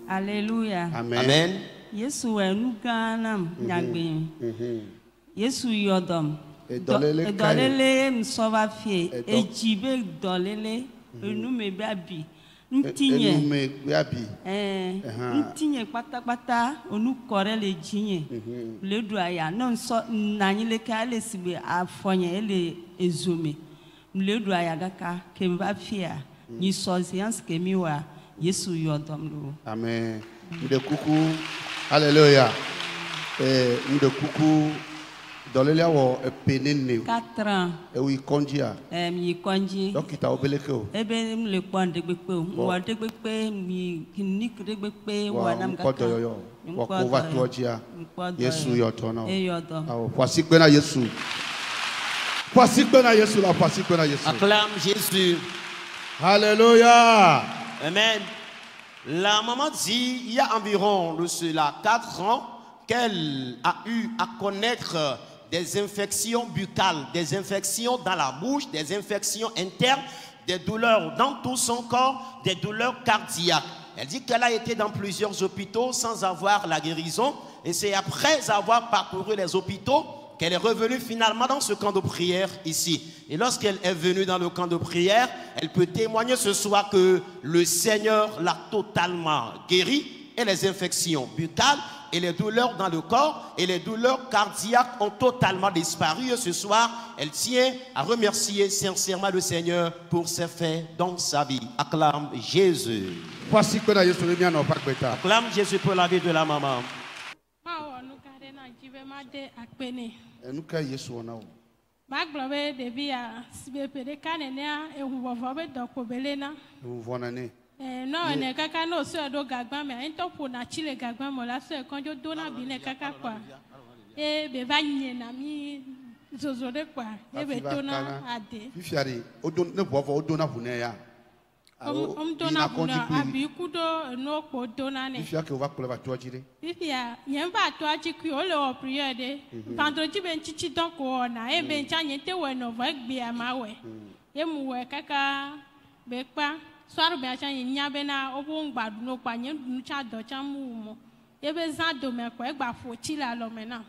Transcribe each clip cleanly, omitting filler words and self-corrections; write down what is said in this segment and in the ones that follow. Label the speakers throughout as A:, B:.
A: Alléluia.
B: Amen.
A: Yesu enuganam nyagbe. Yesu yodom. Dolele msova fie. Ejibe dolele enume babi. Ntinye. Ntinye pata onu kore le jinye. Le doaya non so nanyile ka le sibe afonye ele ezume. Le doaya gaka kemba fia. Ni sozians kemiwa Yesu yodom lo.
C: Amen. Mde kuku. Alléluia. Mde kuku dolele wo penene.
A: 4 ans.
C: E wi konjia.
A: Mi konji.
C: Donc kita obeleke o.
A: Ebe le pon de gbepe o. Wo de gbepe mi kinik de gbepe wo nam
C: ka. Wo ko va tojia. Yesu yotona.
A: E yodom.
C: Awo kwasi pe na Yesu. Kwasi pe na Yesu la kwasi pe na Yesu.
B: Acclame Jésus.
C: Alléluia.
B: Amen. La maman dit, il y a environ de cela 4 ans, qu'elle a eu à connaître des infections buccales, des infections dans la bouche, des infections internes, des douleurs dans tout son corps, des douleurs cardiaques. Elle dit qu'elle a été dans plusieurs hôpitaux sans avoir la guérison. Et c'est après avoir parcouru les hôpitaux qu'elle est revenue finalement dans ce camp de prière ici. Et lorsqu'elle est venue dans le camp de prière, elle peut témoigner ce soir que le Seigneur l'a totalement guérie et les infections buccales et les douleurs dans le corps et les douleurs cardiaques ont totalement disparu. Et ce soir, elle tient à remercier sincèrement le Seigneur pour ses faits dans sa vie. Acclame Jésus. Acclame Jésus pour la vie de la maman.
D: Maglobe devia sibepere kanenia ehuvovove dokobelena. No ne kaka no so do gagba me ento po na chile gagba mo la so e konjo do na bi ne kaka kwa. Be va nye na mi zozore kwa. Be to na ade.
C: Fifiari odon ne bovo odona hune ya.
D: Dona kuna abikudo no po dona ne.
C: Fifia ke va koleva toajire.
D: Fifia nyemba toaji ku ole o prière de. Vendredi ben chichi donc ona e ben chanye te we no va gbe amawe. E mu we kaka be pa soir be chanye nya be na obo ngbadu no pa nye nu cha do cha mu mo. E be zan do me ko e gba fo chi la lo me na.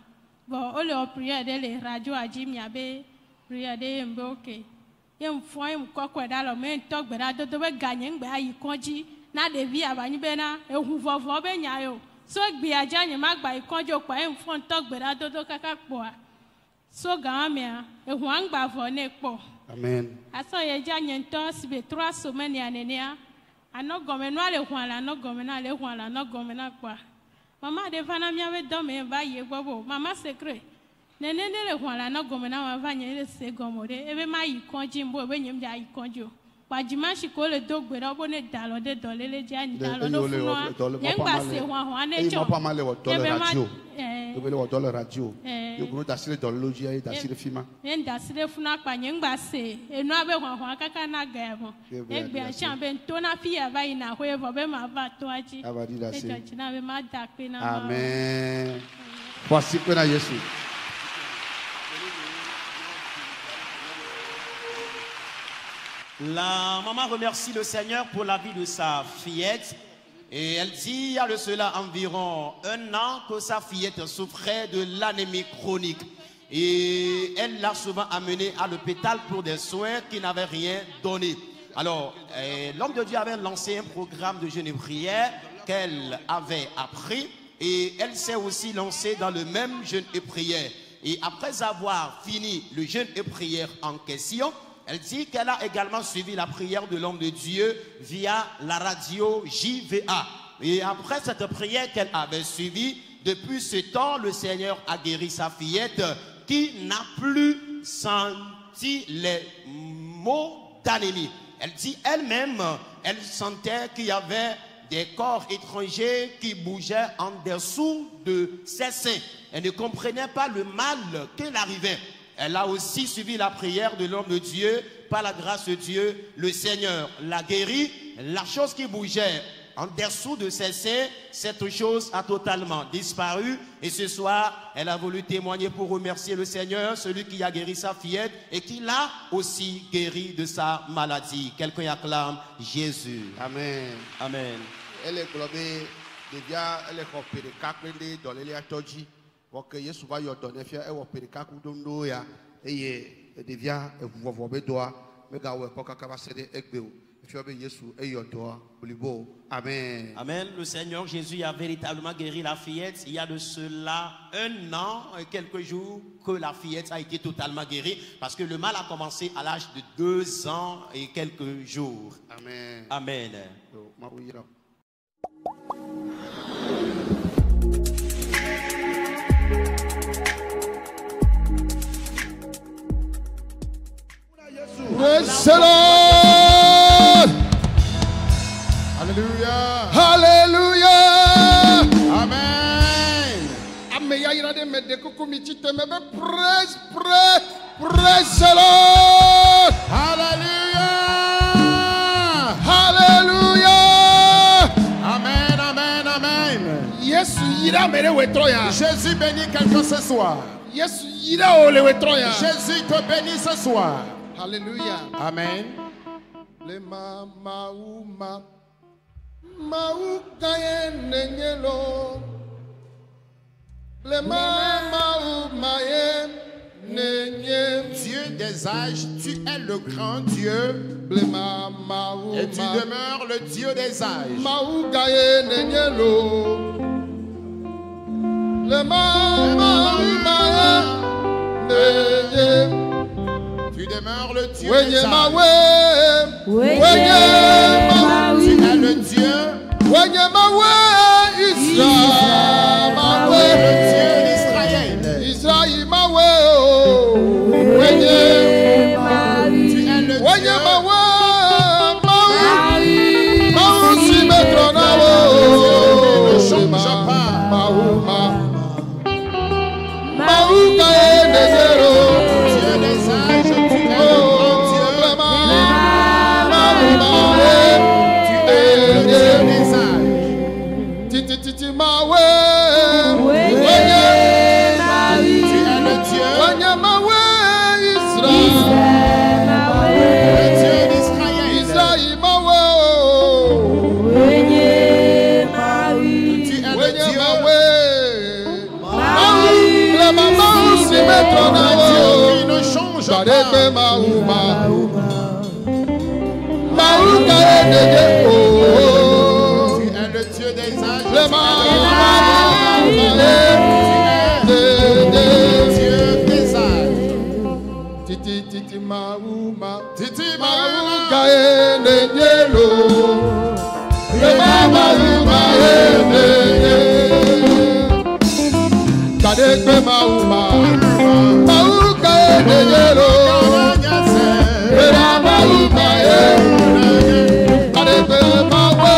D: Bo ole o prière de le radio aji mi abe prière de mbe okay. Yem foim kokwe dalo men tok bera do be ganye ngbe ayi konji na devi abani be na ehu vovo be nyayo so gbe aja nye magba ikonjo pa em fon tok bera do kaka po so ga me ehu angba vo ne po.
C: Amen.
D: Aso ye ja nye nto sibe 3 semaines ya nenia ano gome no ale hu ala no gome na ale hu ala no gome na kwa mama de fana mi ave do me va ye bobo mama secret nene le hwala na gomena wa vanye le se gomore ebe ma ikonji mbo ebe nyem ja ikonjo pajima shiko le dogbe na obo ne dalo de dolele ja ni dalo no funo yengba se hwa ne cho
C: pa male wo dollar radio ebe le wo dollar radio yo gro da sile dolology ai da sile fima
D: en da sile funa pa yengba se enu abe hwa kaka na ga mo egbe acha be to na fi aba ina ho evo be ma va to aji e cho na be ma da pe na
C: amen voici pe na Yesu.
B: La maman remercie le Seigneur pour la vie de sa fillette. Et elle dit, il y a de cela environ 1 an que sa fillette souffrait de l'anémie chronique. Et elle l'a souvent amenée à l'hôpital pour des soins qui n'avaient rien donné. Alors, l'homme de Dieu avait lancé un programme de jeûne et prière qu'elle avait appris. Et elle s'est aussi lancée dans le même jeûne et prière. Et après avoir fini le jeûne et prière en question, elle dit qu'elle a également suivi la prière de l'homme de Dieu via la radio JVA. Et après cette prière qu'elle avait suivie, depuis ce temps, le Seigneur a guéri sa fillette qui n'a plus senti les maux d'anémie. Elle dit elle-même, elle sentait qu'il y avait des corps étrangers qui bougeaient en dessous de ses seins. Elle ne comprenait pas le mal qu'il arrivait. Elle a aussi suivi la prière de l'homme de Dieu. Par la grâce de Dieu, le Seigneur l'a guéri. La chose qui bougeait en dessous de ses seins, cette chose a totalement disparu. Et ce soir, elle a voulu témoigner pour remercier le Seigneur, celui qui a guéri sa fillette et qui l'a aussi guéri de sa maladie. Quelqu'un acclame Jésus.
C: Amen.
B: Amen.
C: Elle est globée, elle est opérée, dans les atodji, pour que Yesu va y donner fier, elle est opérée, kakudondo ya, et devient, vous voyez, doigt, mais gars, ouais, pour qu'elle va céder, Amen.
B: Amen. Le Seigneur Jésus a véritablement guéri la fillette. Il y a de cela 1 an et quelques jours que la fillette a été totalement guérie parce que le mal a commencé à l'âge de 2 ans et quelques jours.
C: Amen.
B: Amen.
C: Praise the Lord. Hallelujah. Hallelujah. Amen. Praise, praise the Lord. Hallelujah. Hallelujah. Amen, amen, amen. Jésus bénit quelqu'un ce soir. Jésus te bénit ce soir. Hallelujah. Amen. Le mauma nenyelo. Le mauma Dieu des âges, tu es le grand Dieu. Et tu demeures le Dieu des âges. Le mauma tu demeures le Dieu des âges. Tu es le Dieu. Le Dieu d'Israël. Israël, tu es le Dieu. Ne change pas. Dieu des âges, tu es le grand Dieu. Tu es le Dieu des âges. Tu es le Dieu. Le Dieu d'Israël. Tu es le Dieu. Qui ne change pas. Tu es le Dieu des âges. Tu es le Dieu des âges. Titi mauma kaenelo. Le mauma kadekwe mauma kaenelo. Le mauma kadekwe mauma.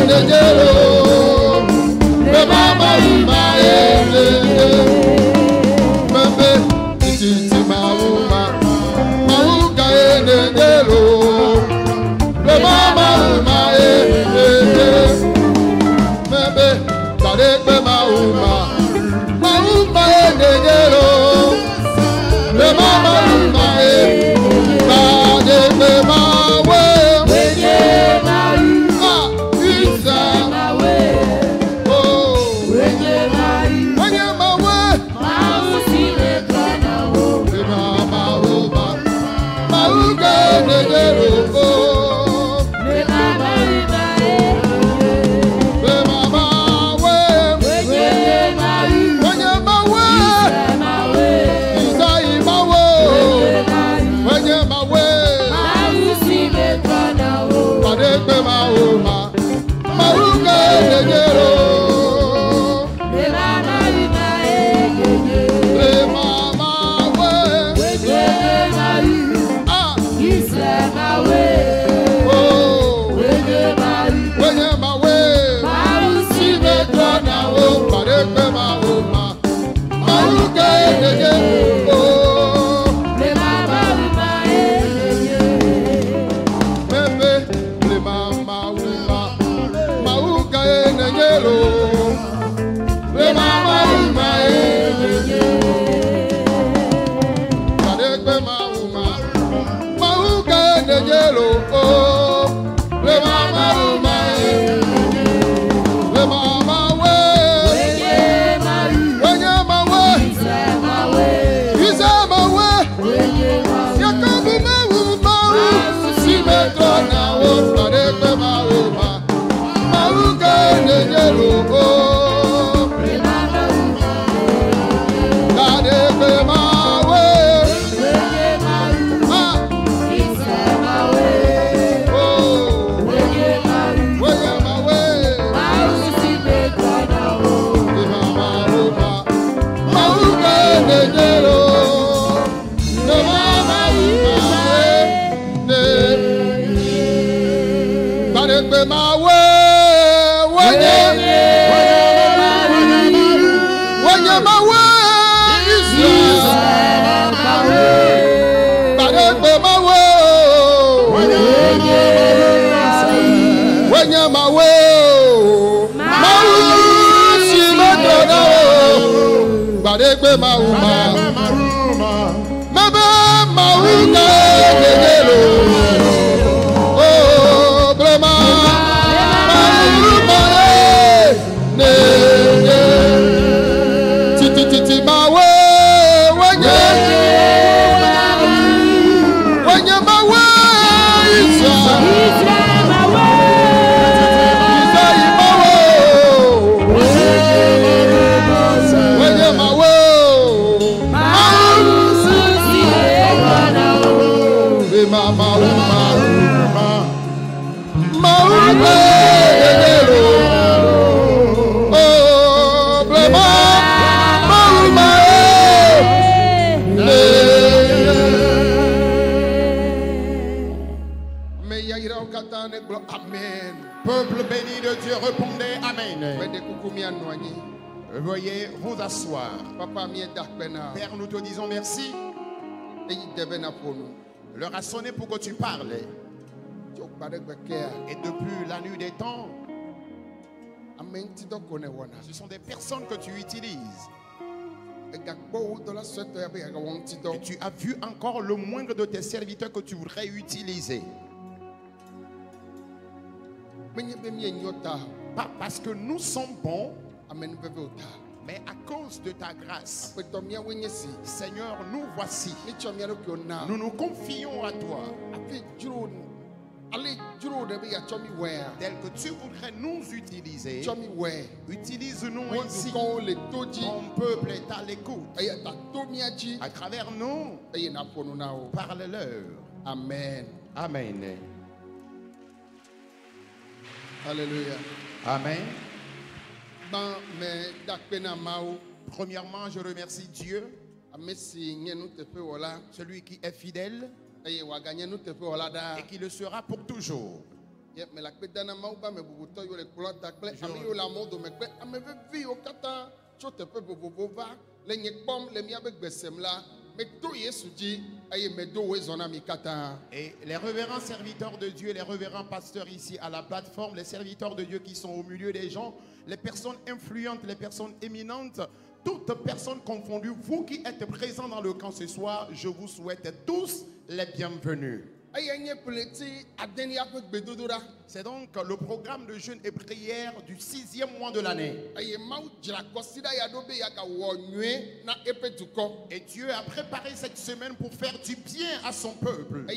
C: enejero. Le mama uma enejero. Mbe titi mauma. Mauka enejero. Le mama uma enejero. Mbe tarekbe mauma. Mauma enejero. Le mama uma enejero. Tarekbe mawe.
B: Peuple béni de Dieu, répondez Amen. Veuillez vous asseoir. Père, nous te disons merci. L'heure a sonné pour que tu parles. Et depuis la nuit des temps, ce sont des personnes que tu utilises. Et tu as vu encore le moindre de tes serviteurs que tu voudrais utiliser. Pas parce que nous sommes bons, mais à cause de ta grâce. Seigneur, nous voici. Nous nous confions à toi. Tel que tu voudrais nous utiliser, utilise-nous ainsi. Ton peuple est à l'écoute. À travers nous, parle-leur.
C: Amen.
B: Amen.
C: Alléluia.
B: Amen. Premièrement, je remercie Dieu, celui qui est fidèle et qui le sera pour toujours.
C: Mais la pédana maouba me boboto yo le couleur d'aclé ami yo la mode me pe ame vi o kata chote pe bobova le nyekpom le miabe gbesem la me to Yesu ji aye me do we zona mi kata.
B: Et les révérends serviteurs de Dieu, les révérends pasteurs ici à la plateforme, les serviteurs de Dieu qui sont au milieu des gens, les personnes influentes, les personnes éminentes, toutes personnes confondues, vous qui êtes présents dans le camp ce soir, je vous souhaite tous les bienvenus. C'est donc le programme de jeûne et prière du 6e mois de l'année. Et Dieu a préparé cette semaine pour faire du bien à son peuple.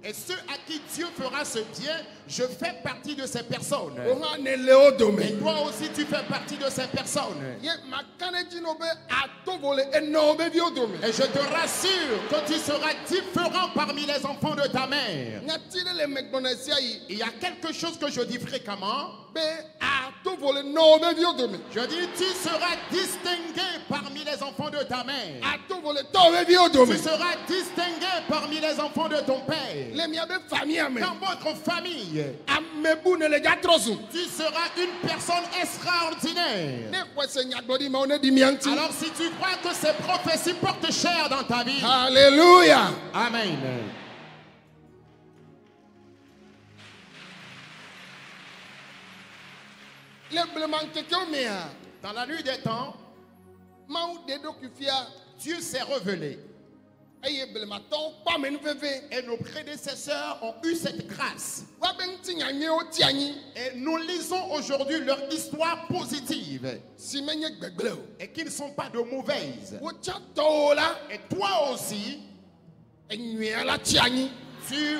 B: Et ceux à qui Dieu fera ce bien, je fais partie de ces personnes. Et toi aussi, tu fais partie de ces personnes. Et je te rassure que tu seras différent parmi les enfants de ta mère. Il y a quelque chose que je dis fréquemment. Je dis, tu seras distingué parmi les enfants de ta mère. Tu seras distingué parmi les enfants de ton père. Dans votre famille, tu seras une personne extraordinaire. Alors si tu crois que ces prophéties portent chair dans ta vie,
C: Alléluia.
B: Amen. Dans la nuit des temps, Dieu s'est révélé. Et nos prédécesseurs ont eu cette grâce. Et nous lisons aujourd'hui leur histoire positive. Et qui ne sont pas de mauvaises. Et toi aussi, tu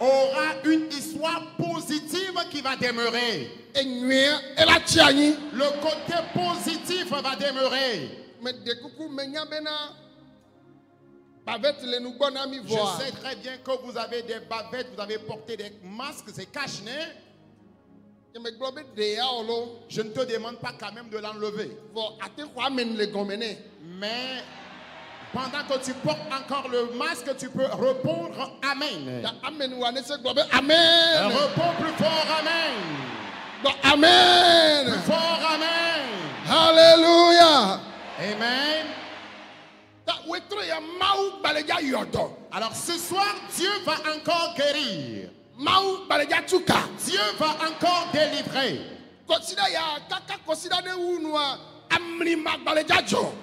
B: auras une histoire positive qui va demeurer. Le côté positif va demeurer. Je sais très bien que vous avez des bavettes, vous avez porté des masques, c'est cache-nez. Je ne te demande pas quand même de l'enlever. Mais pendant que tu portes encore le masque, tu peux répondre Amen. Réponds plus fort Amen.
C: Amen.
B: Plus fort Amen.
C: Alléluia.
B: Amen. Alors ce soir, Dieu va encore guérir. Dieu va encore délivrer.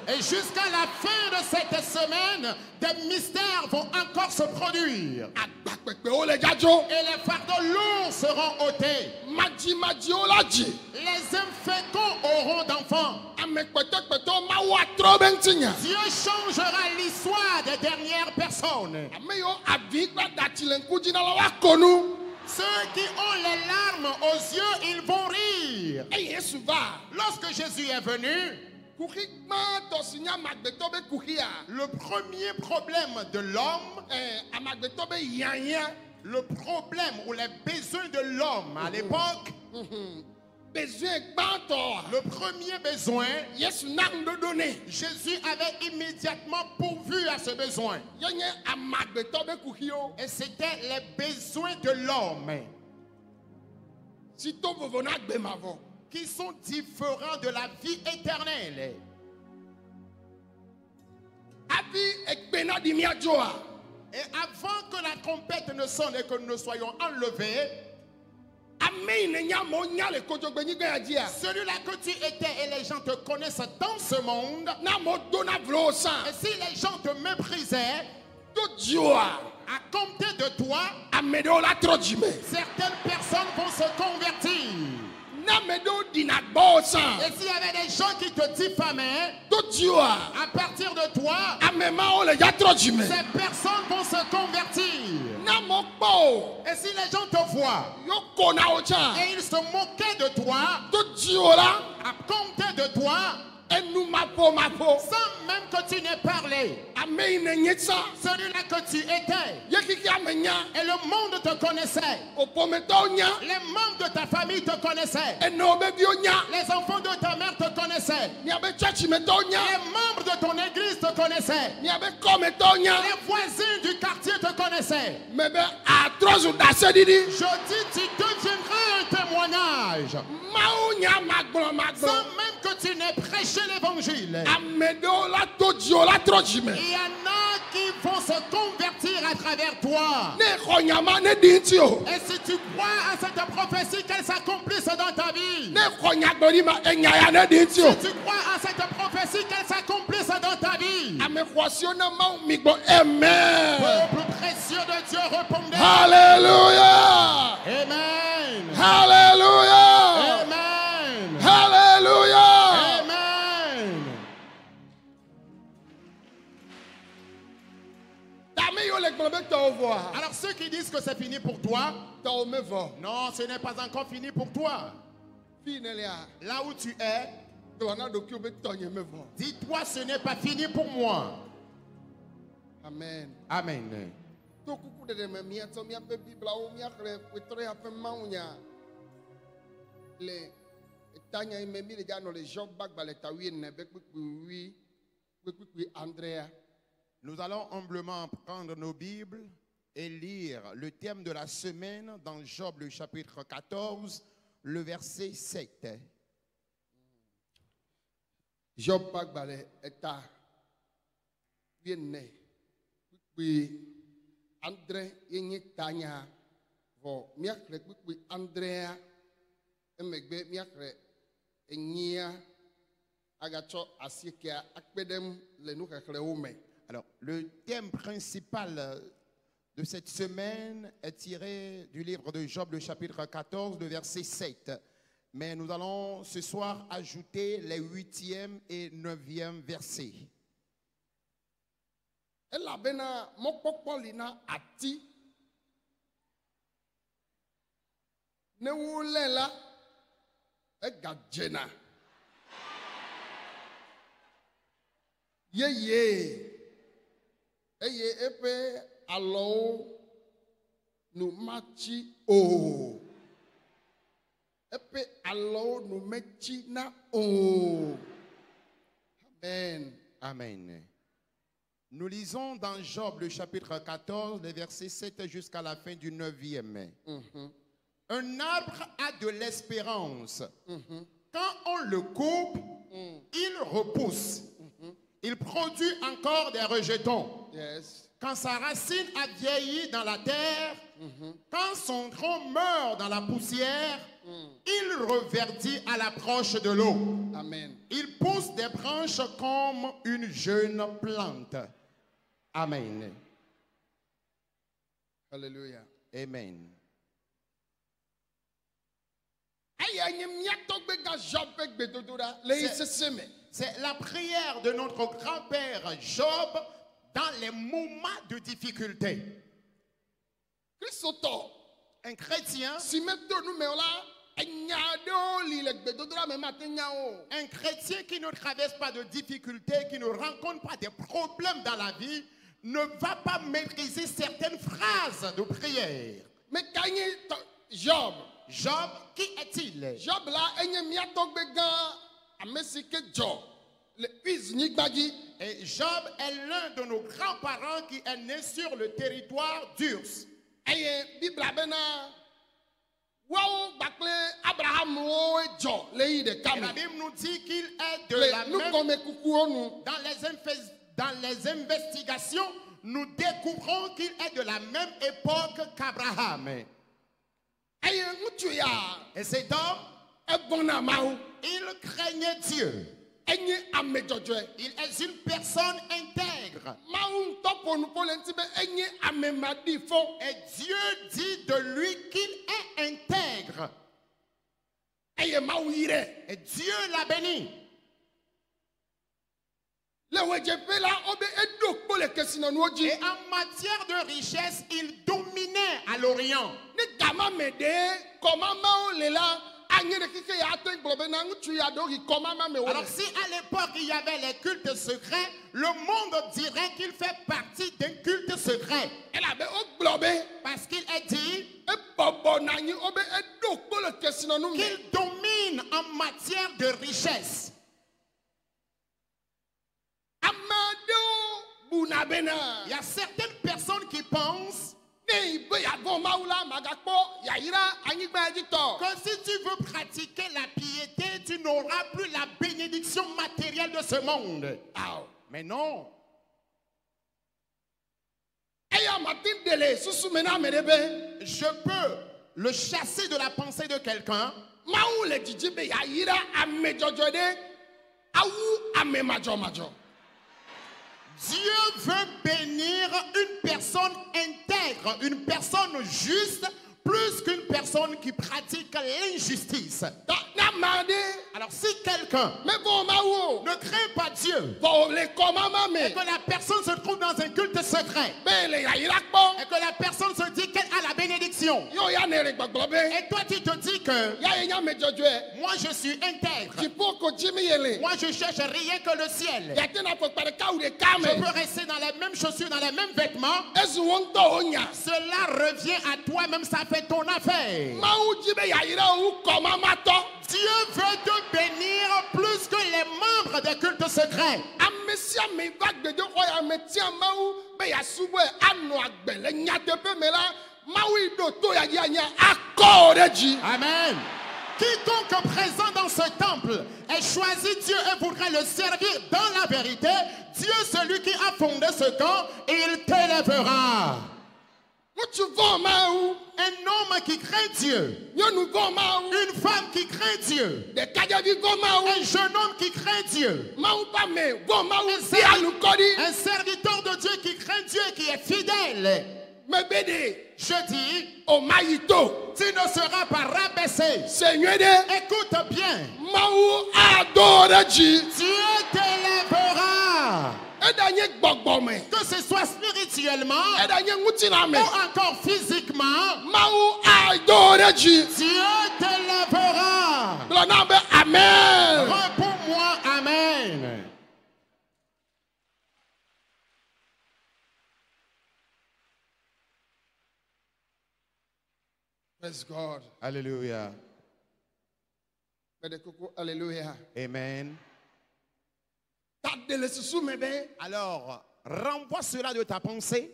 B: Et jusqu'à la fin de cette semaine, des mystères vont encore se produire. Et les fardeaux lourds seront ôtés. Les inféconds auront d'enfants. Dieu changera l'histoire des dernières personnes. Ceux qui ont les larmes aux yeux, ils vont rire. Lorsque Jésus est venu, le premier problème de l'homme, le problème ou les besoins de l'homme à l'époque, le premier besoin, Jésus avait immédiatement pourvu à ce besoin. Et c'était les besoins de l'homme qui sont différents de la vie éternelle. Et avant que la trompette ne sonne et que nous soyons enlevés, celui-là que tu étais et les gens te connaissent dans ce monde, et si les gens te méprisaient, à compter de toi, certaines personnes vont se convertir. Et s'il y avait des gens qui te diffamaient, à partir de toi, ces personnes vont se convertir. Et si les gens te voient et ils se moquaient de toi, à compter de toi, Sans même que tu n'aies parlé. Celui-là que tu étais. Et le monde te connaissait. Les membres de ta famille te connaissaient. Les enfants de ta mère te connaissaient. Les membres de ton église te connaissaient. Les voisins du quartier te connaissaient. Je dis, tu deviendras un témoignage. Sans même que tu n'aies prêché l'évangile. Il y en a qui vont se convertir à travers toi. Et si tu crois à cette prophétie, qu'elle s'accomplisse dans ta vie. Si tu crois à cette prophétie, qu'elle s'accomplisse dans ta vie. Peuple précieux de Dieu, répondez.
E: Alléluia.
B: Amen.
E: Alléluia.
B: Amen.
E: Alléluia.
B: Amen. Alors ceux qui disent que c'est fini pour toi, non, ce n'est pas encore fini pour toi. Là où tu es, dis-toi, ce n'est pas fini pour moi.
C: Amen.
B: Amen. Nous allons humblement prendre nos Bibles et lire le thème de la semaine dans Job, le chapitre 14, le verset 7.
C: Job bagbale eta vienne André yenye tanya vo miakre kpukpi Andrea emegbe miakre enyia agacho asiekia akpedem le nu kekle ome.
B: Alors, le thème principal de cette semaine est tiré du livre de Job, le chapitre 14, le verset 7. Mais nous allons ce soir ajouter les 8e et 9e versets.
C: Elabena mokpokpo lina ati ne wulela egadzena yeye eye epe alo nu machi o epe alo nu mechi na o. Amen.
B: Amen. Nous lisons dans Job le chapitre 14, les versets 7 jusqu'à la fin du 9e. Un arbre a de l'espérance. Quand on le coupe, il repousse. Il produit encore des rejetons.
C: Yes.
B: Quand sa racine a vieilli dans la terre, quand son tronc meurt dans la poussière, il reverdit à l'approche de l'eau.
C: Amen.
B: Il pousse des branches comme une jeune plante. Amen.
C: Hallelujah.
B: Amen. C'est la prière de notre grand-père Job dans les moments de difficulté. Un chrétien, un chrétien qui ne traverse pas de difficultés, qui ne rencontre pas des problèmes dans la vie, ne va pas maîtriser certaines phrases de prière.
C: Mais Job,
B: Job, qui est-il?
C: Job là,
B: Et Job est l'un de nos grands-parents qui est né sur le territoire d'Urs. Et la Bible nous dit qu'il est de la même... Dans les investigations, nous découvrons qu'il est de la même époque qu'Abraham. Et cet homme, il craignait Dieu. Il est une personne intègre. Et Dieu dit de lui qu'il est intègre. Et Dieu l'a béni. Et en matière de richesse, il dominait à l'Orient. Alors si à l'époque il y avait les cultes secrets, le monde dirait qu'il fait partie d'un culte secret. Parce qu'il est dit qu'il domine en matière de richesse. Il y a certaines personnes qui pensent que si tu veux pratiquer la piété, tu n'auras plus la bénédiction matérielle de ce monde. Mais non. Je peux le chasser de la pensée de quelqu'un. Dieu veut bénir une personne intègre, une personne juste, plus qu'une personne qui pratique l'injustice. Alors si quelqu'un ne craint pas Dieu et que la personne se trouve dans un culte secret et que la personne se dit qu'elle a la bénédiction et toi tu te dis que moi je suis intègre, moi je cherche rien que le ciel, je peux rester dans les mêmes chaussures, dans les mêmes vêtements, cela revient à toi, même ça fait ton affaire. Dieu veut te bénir plus que les membres des cultes secrets. Amen. Quiconque présent dans ce temple ait choisi Dieu et voudrait le servir dans la vérité, Dieu, celui qui a fondé ce camp, il t'élèvera. Un homme qui craint Dieu, une femme qui craint Dieu, un jeune homme qui craint Dieu, un serviteur de Dieu qui craint Dieu et qui est fidèle. Je dis, tu ne seras pas rabaissé. Écoute bien, Dieu t'élèvera. Que ce soit spirituellement ou encore physiquement, Dieu t'élèvera.
E: Amen.
B: Réponds-moi Amen.
E: Praise God.
B: Alléluia.
E: Alléluia.
B: Amen. Alors, renvoie cela de ta pensée.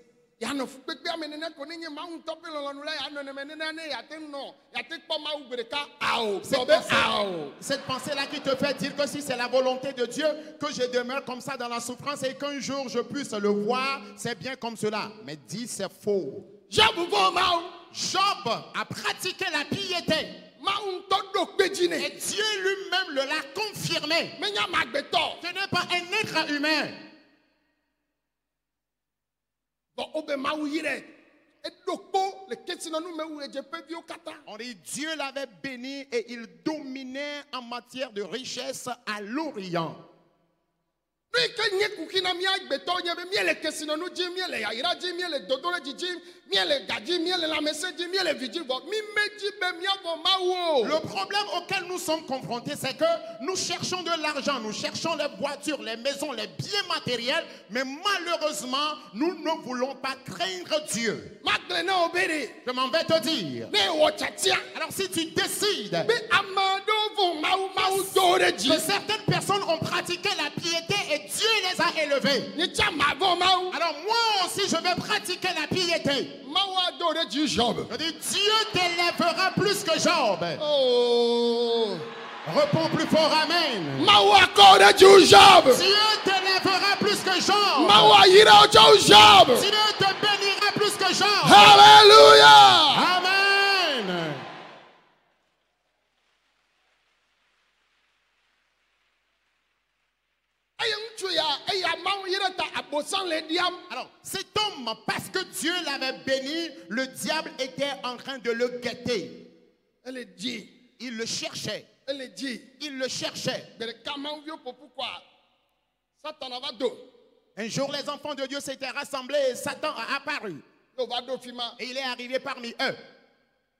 B: Cette pensée-là qui te fait dire que si c'est la volonté de Dieu, que je demeure comme ça dans la souffrance et qu'un jour je puisse le voir, c'est bien comme cela. Mais dis c'est faux. Job a pratiqué la piété. Et Dieu lui-même le l'a confirmé. Ce n'est pas un être humain. On dit Dieu l'avait béni et il dominait en matière de richesse à l'Orient. Le problème auquel nous sommes confrontés, c'est que nous cherchons de l'argent, nous cherchons les voitures, les maisons, les biens matériels, mais malheureusement, nous ne voulons pas craindre Dieu. Je m'en vais te dire. Alors si tu décides que certaines personnes ont pratiqué la piété et Dieu les a élevés, alors moi aussi je vais pratiquer la piété. Je dis Dieu t'élèvera plus que Job. Réponds plus fort Amen. Dieu t'élèvera plus que Job. Dieu te bénira plus que Job.
E: Alléluia.
B: Amen. Alors, cet homme, parce que Dieu l'avait béni, le diable était en train de le guetter. Il le cherchait. Il le cherchait. Un jour, les enfants de Dieu s'étaient rassemblés et Satan a apparu. Et il est arrivé parmi eux.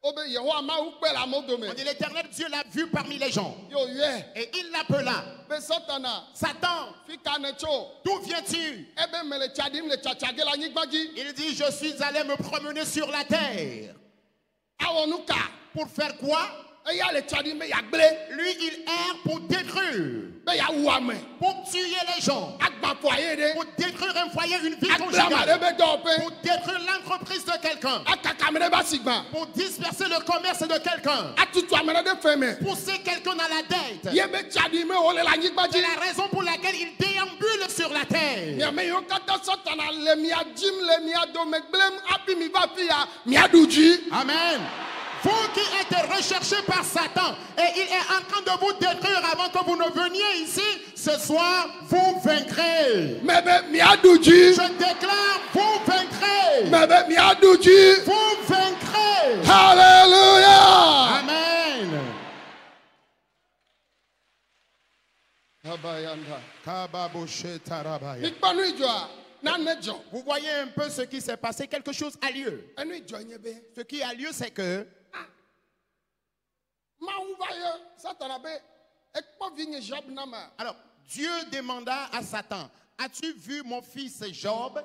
E: Obe Yehowa ma ukpe la modome.
B: On dit l'Éternel Dieu l'a vu parmi les gens.
E: Yo ye.
B: Et il l'appela.
E: Be Satana.
B: Satan,
E: Fika necho.
B: d'où viens-tu?
E: Ebe me le chadim le chachage la nyigbaji.
B: Il dit, je suis allé me promener sur la terre.
E: Awonuka.
B: Pour faire quoi?
E: Eya le chadim me yagble.
B: Lui, il erre pour détruire,
E: Be ya ouame.
B: pour tuer les gens,
E: Agba foyer de.
B: pour détruire un foyer, une vie
E: Agbla
B: conjugale,
E: be dope.
B: pour détruire l'entreprise de quelqu'un,
E: Akakamere ba sigba.
B: pour disperser le commerce de quelqu'un,
E: Atutu amere de feme.
B: pousser quelqu'un à la dette.
E: Yebe chadim me ole la
B: C'est
E: nyigbaji.
B: la raison pour laquelle il déambule sur la terre.
E: Nyame yo kata Satana le mia jim le mia do me gblem api mi va fia mia duji.
B: Amen. Vous qui êtes recherchés par Satan et il est en train de vous détruire avant que vous ne veniez ici, ce soir, vous vaincrez.
E: Mebe mia duji.
B: Je déclare, vous vaincrez.
E: Mebe mia duji.
B: Vous vaincrez.
E: Hallelujah.
B: Amen.
E: Abayanda.
C: Kababoshe tarabaya.
E: Nikpanu ijoa na nejo.
B: Vous voyez un peu ce qui s'est passé. Quelque chose a lieu.
E: Enu ijo nyebe.
B: Ce qui a lieu, c'est que
E: Ma uvaye Satana be ekpo vinye Job nama.
B: alors Dieu demanda à Satan, as-tu vu mon fils Job?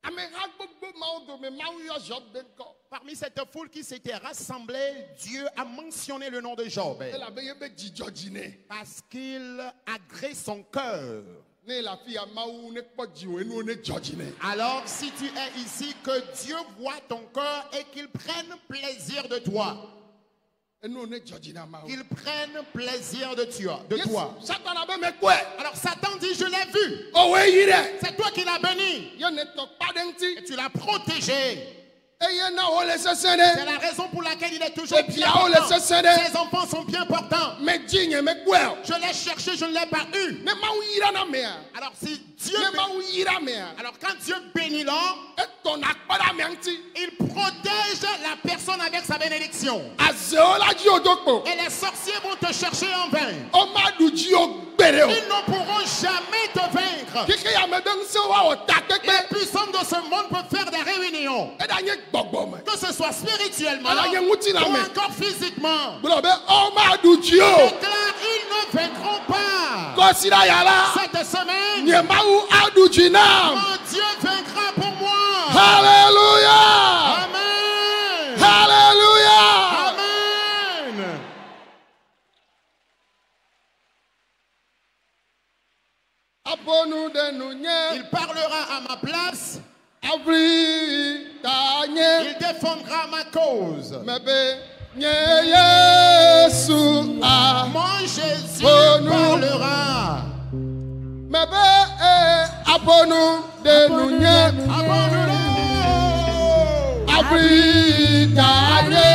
E: Ame ha gbogbo ma odo me ma uyo Job denko.
B: Parmi cette foule qui s'était rassemblée, Dieu a mentionné le nom de Job
E: Ela be yebe jijojine.
B: parce qu'il agrée son cœur.
E: Ne la fi ma u ne kpo jiwe nu ne jojine.
B: Alors, si tu es ici, que Dieu voit ton cœur et qu'il prenne plaisir de toi.
E: Enu ne jojina ma u.
B: Qu'il prenne plaisir de toi.
E: Satana be me kwe.
B: Alors, Satan dit, je l'ai vu.
E: O we yire.
B: C'est toi qui l'as béni.
E: Yo ne tok pa denti.
B: Et tu l'as protégé.
E: Eye na o le
B: C'est
E: sesene.
B: la raison pour laquelle il est toujours
E: Et
B: bien
E: puis, ah, on
B: portant.
E: le sait, c'est-
B: Ses enfants sont bien portants.
E: Me jinye me kwe.
B: Je l'ai cherché, je ne l'ai pas eu.
E: Ne ma u yira na mea.
B: Alors, si Dieu
E: Ne ma
B: bénit-
E: u yira mea.
B: alors quand Dieu bénit l'homme,
E: E ton akpada me anti.
B: il protège la personne avec sa bénédiction.
E: Azeola ji odokpo.
B: Et les sorciers vont te chercher en vain.
E: O ma du ji o gbere o.
B: Ils ne pourront jamais te vaincre.
E: Kike ya me den se wa o ta
B: Les
E: pepe.
B: puissants de ce monde peuvent faire des réunions.
E: E da nye gbogbo me.
B: Que ce soit spirituellement
E: Alors, il y a un outil là,
B: ou
E: mais-
B: encore physiquement.
E: Bro be o ma du ji o.
B: Déclare, ils ne vaincront pas.
E: Ko sira ya la.
B: Cette semaine,
E: Nye ma u adu ji na.
B: mon Dieu vaincra pour moi.
E: Hallelujah.
B: Amen.
E: Hallelujah.
B: Amen.
E: Aponu de nu nye.
B: Il parlera à ma place.
E: Abri ta nye.
B: Il défendra ma cause.
E: Mebe nye Yesu a.
B: Mon Jésus
E: Oh, nous.
B: parlera.
E: Mebe aponu de nu nye.
B: Abandonne-le.
E: Abri ta nye.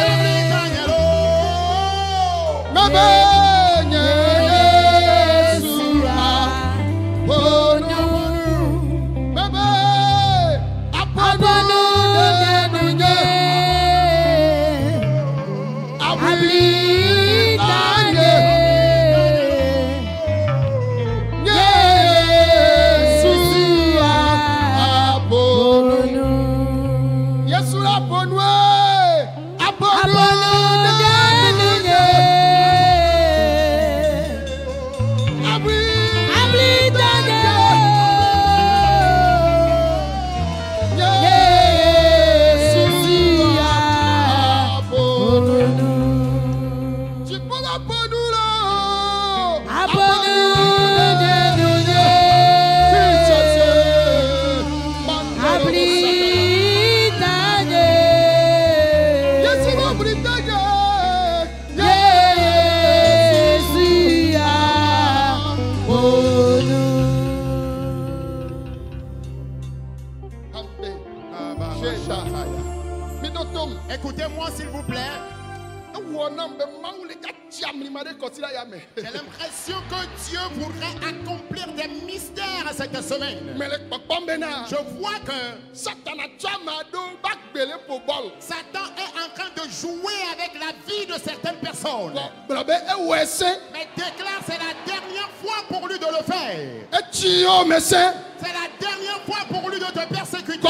E: Mebe nye Yesu a. Aponu. Mebe aponu de nu nye. Abri ta nye. Yesu aponu. Yesu aponu e. Aponu de nye. Abri ta nye. Yesu aponu. Chipolo aponu lo. Aponu de nye. Jesus. Yesu abri ta nye.
B: Écoutez-moi s'il vous plaît.
E: J'ai
B: J'ai l'impression que Dieu voudrait accomplir des mystères à cette semaine. Je vois que Satan est en train de jouer avec la vie de certaines personnes. Mais déclare, c'est la dernière fois pour lui de le faire. C'est la dernière fois pour lui de te persécuter.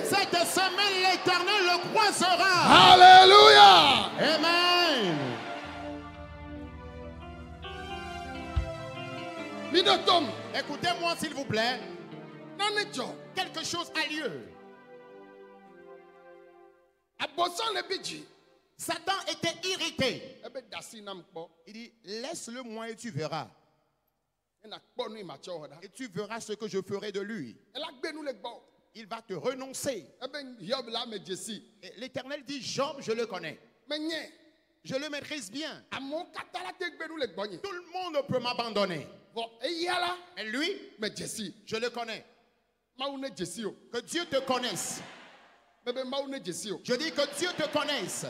B: Cette semaine, l'Éternel le croit sera.
C: Alléluia.
B: Amen.
C: Bidotom.
B: Écoutez-moi s'il vous plaît.
C: Nanijo.
B: Quelque chose a lieu.
C: Abosan le bidji.
B: Satan était irrité.
C: Ebe dasi nam kpo.
B: Il dit, laisse-le moi et tu verras.
C: Ena kpo nu imacho hoda.
B: Et tu verras ce que je ferai de lui.
C: Ela gbe nu le gbo.
B: Il va te renoncer.
C: Ebe Yob la me jesi.
B: Et l'Éternel dit, Job, je le connais.
C: Me nye.
B: Je le maîtrise bien.
C: Amon katala te gbe nu le gbo nye.
B: Tout le monde peut m'abandonner.
C: Bon, eyala
B: Mais lui,
C: me jesi.
B: je le connais.
C: Maou ne jesi o.
B: Que Dieu te connaisse.
C: Bebe maou ne jesi o.
B: Je dis que Dieu te connaisse.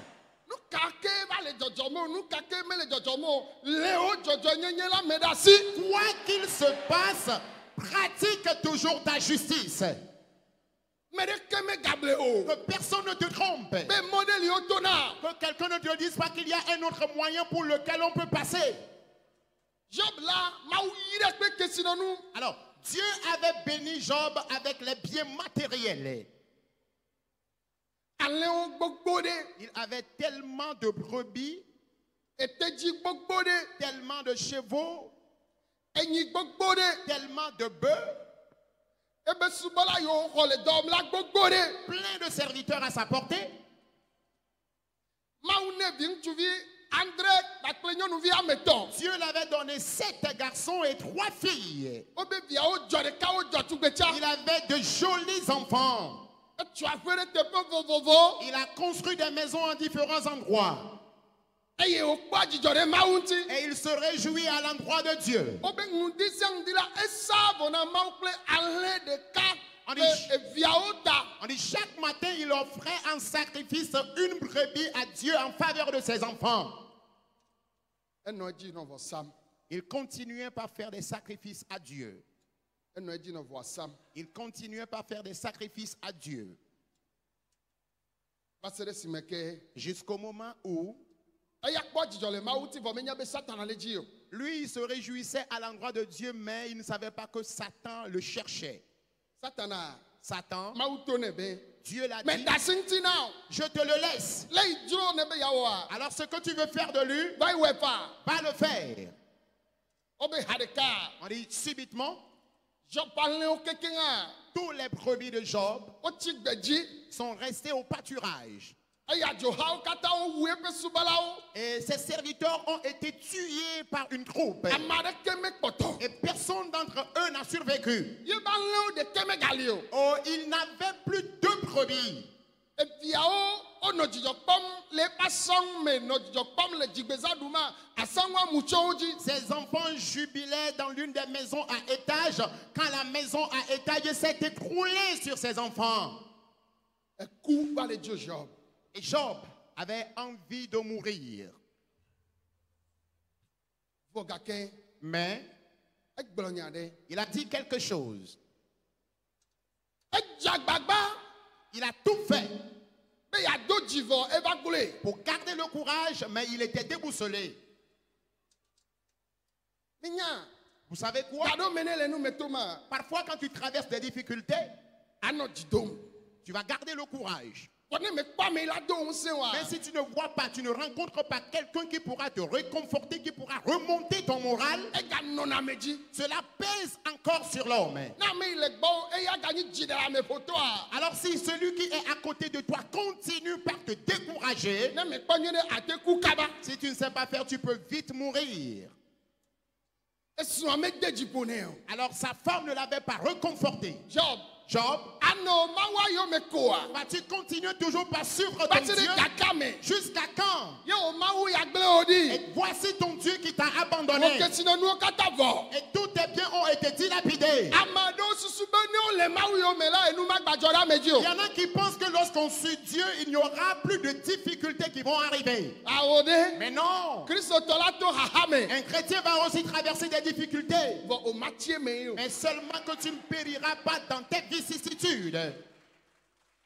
C: Nou kake va le jojomo, nou kake me le jojomo. Leo jojo nyenye la me dasi.
B: Quoi qu'il se passe, pratique toujours ta justice.
C: Me de ke me gable o.
B: Que personne ne te trompe.
C: Be modeli o tona.
B: Que quelqu'un ne te dise pas qu'il y a un autre moyen pour lequel on peut passer.
C: Job la, maou yire pe kesino nou.
B: Alors, Dieu avait béni Job avec les biens matériels.
C: Aléon gbogbo de.
B: Il avait tellement de brebis,
C: Eteji gbogbo de.
B: tellement de chevaux,
C: Enyi gbogbo de.
B: tellement de bœufs,
C: Ebe subola yo role dom la gbogbo de.
B: plein de serviteurs à sa portée.
C: Maou ne vi ntouvi André bakle nyonuvi ameton.
B: Dieu l'avait donné 7 garçons et 3 filles.
C: Obe via o jore ka o jotu gbecha.
B: Il avait de jolis enfants.
C: Tu as fait te peu vovovo.
B: Il a construit des maisons en différents endroits.
C: Eye o kwa jijore maunti.
B: Et il se réjouit à l'endroit de Dieu.
C: Obe ngundi siangdila esa bona maukle ale de ka.
B: On dit-
C: E via o ta.
B: On dit chaque matin, il offrait en sacrifice une brebis à Dieu en faveur de ses enfants.
C: Eno eji no vo sam.
B: Il continuait par faire des sacrifices à Dieu.
C: Eno eji no vo sam.
B: Il continuait par faire des sacrifices à Dieu.
C: Pasere simeke.
B: Jusqu'au moment où
C: Eya kwa jijole mauti vo menya be satan ale ji o.
B: lui, il se réjouissait à l'endroit de Dieu, mais il ne savait pas que Satan le cherchait.
C: Satana.
B: Satan,
C: Mauto ne be.
B: Dieu l'a
C: Me
B: dit,
C: dasinti now.
B: je te le laisse.
C: Le idro ne be yawa.
B: Alors ce que tu veux faire de lui,
C: Vai wepa.
B: va le faire.
C: Obe hadeka.
B: On dit subitement,
C: Job parle au kekenga.
B: tous les brebis de Job
C: O chigbeji.
B: sont restés au pâturage.
C: Eya johao kata o wu epe subalao.
B: Et ses serviteurs ont été tués par une troupe.
C: Amare keme poto.
B: Et personne d'entre eux n'a survécu.
C: Ye baleo de keme galio.
B: Oh, il n'avait plus de brebis.
C: E viao o no jijo pom le pasong me no jijo pom le jigbeza duma asangwa mucho uji.
B: Ses enfants jubilaient dans l'une des maisons à étage quand la maison à étage s'est écroulée sur ses enfants.
C: E ku ba le jo Job.
B: Et Job avait envie de mourir.
C: Vogake
B: Mais
C: e gblonyade.
B: il a dit quelque chose.
C: E jagbagba
B: Il a tout fait
C: be ya do jivo e va gule.
B: pour garder le courage, mais il était déboussolé.
C: Minya.
B: Vous savez quoi?
C: Kado menele nu metoma.
B: Parfois, quand tu traverses des difficultés,
C: Ano jidom.
B: tu vas garder le courage.
C: Kone me pa me la do unse wa.
B: Mais si tu ne vois pas, tu ne rencontres pas quelqu'un qui pourra te réconforter, qui pourra remonter ton moral,
C: E ga nona meji.
B: cela pèse encore sur l'homme.
C: Na me ile gbo e ya gani jidara me photo a.
B: Alors si celui qui est à côté de toi continue par te décourager,
C: Ne me kponyene ate ku kaba.
B: si tu ne sais pas faire, tu peux vite mourir.
C: E suwa me deji pone o.
B: Alors sa femme ne l'avait pas réconforté.
C: Job.
B: Job,
C: Ano mawa yo me koa.
B: vas-tu continuer toujours par suivre ton
C: Batiri
B: Dieu?
C: kakame.
B: Jusqu'à quand?
C: Yo mawu ya gble odi.
B: Et voici ton Dieu qui t'a abandonné.
C: Oke sino nu kata vo.
B: Et tous tes biens ont été dilapidés.
C: Amado susu be ni o le mawu yo me la enu ma gbajora meji o.
B: Il y en a qui pensent que lorsqu'on suit Dieu, il n'y aura plus de difficultés qui vont arriver.
C: Awode.
B: Mais non.
C: Kristo tola to hahame.
B: Un chrétien va aussi traverser des difficultés.
C: Vo o matie me yo.
B: Mais seulement que tu ne périras pas dans tes vicissitudes.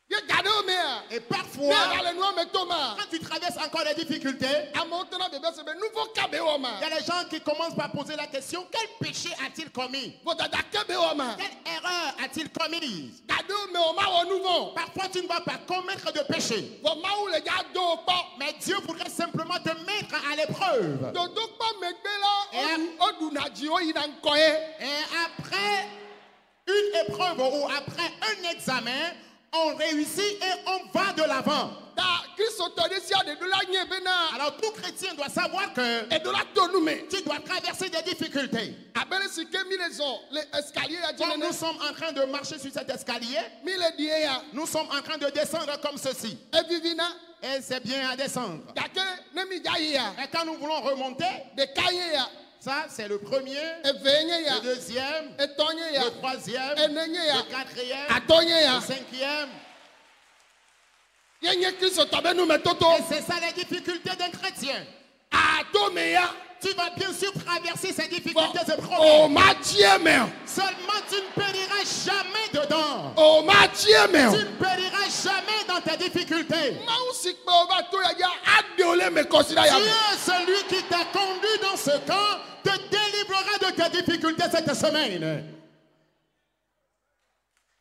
C: Ye gado me a.
B: Et
E: Ne
B: parfois,
E: gale nua me toma.
B: quand tu traverses encore des difficultés,
E: Amewo tena bebe se be nouveau kabe wɔ ma.
B: il y a des gens qui commencent par poser la question, quel péché a-t-il commis?
E: Vodada kebe wɔ ma.
B: Quelle erreur a-t-il commise?
E: Gade me o ma wɔ nouveau.
B: Parfois, tu ne vas pas commettre de péché.
E: Vɔ mawu le dza do o kpɔ.
B: Mais Dieu voudrait simplement te mettre à l'épreuve.
E: Dodo kpɔ megbe
B: Et-
E: la o ɖuna dzi o yina ŋkɔ ye.
B: Et après une épreuve ou après un examen, on réussit et on va de l'avant.
E: Ta kristotɔ de sia de do la nye bena.
B: Alors tout chrétien doit savoir que
E: Edo la to nu me.
B: tu dois traverser des difficultés.
E: Abele si ke mi le zɔn le escalier ya dzi
B: Quand nous
E: nene.
B: sommes en train de marcher sur cet escalier,
E: Mi le die ya.
B: nous sommes en train de descendre comme ceci.
E: Evivina.
B: Et c'est bien à descendre.
E: Gake ne mi dza yi ya.
B: Et quand nous voulons remonter,
E: Ɖeka nye ya.
B: ça c'est le premier,
E: Eve nye ya.
B: le deuxième,
E: Etɔ̃ nye ya.
B: le troisième,
E: Ene nye ya.
B: le quatrième,
E: Atɔ̃ nye ya.
B: le cinquième.
E: Ye nye kristotɔ be nume toto.
B: Et c'est ça les difficultés d'un chrétien.
E: Ato me ya.
B: Tu vas bien sûr traverser ces difficultés et
E: O
B: problèmes.
E: ma tie me.
B: Seulement tu ne périras jamais dedans.
E: O ma tie me.
B: Tu ne périras jamais dans tes difficultés.
E: Mawu si kpe o va to ya dza ade o le me kɔsida ya.
B: Dieu, celui qui t'a conduit dans ce camp, te délivrera de tes difficultés cette semaine.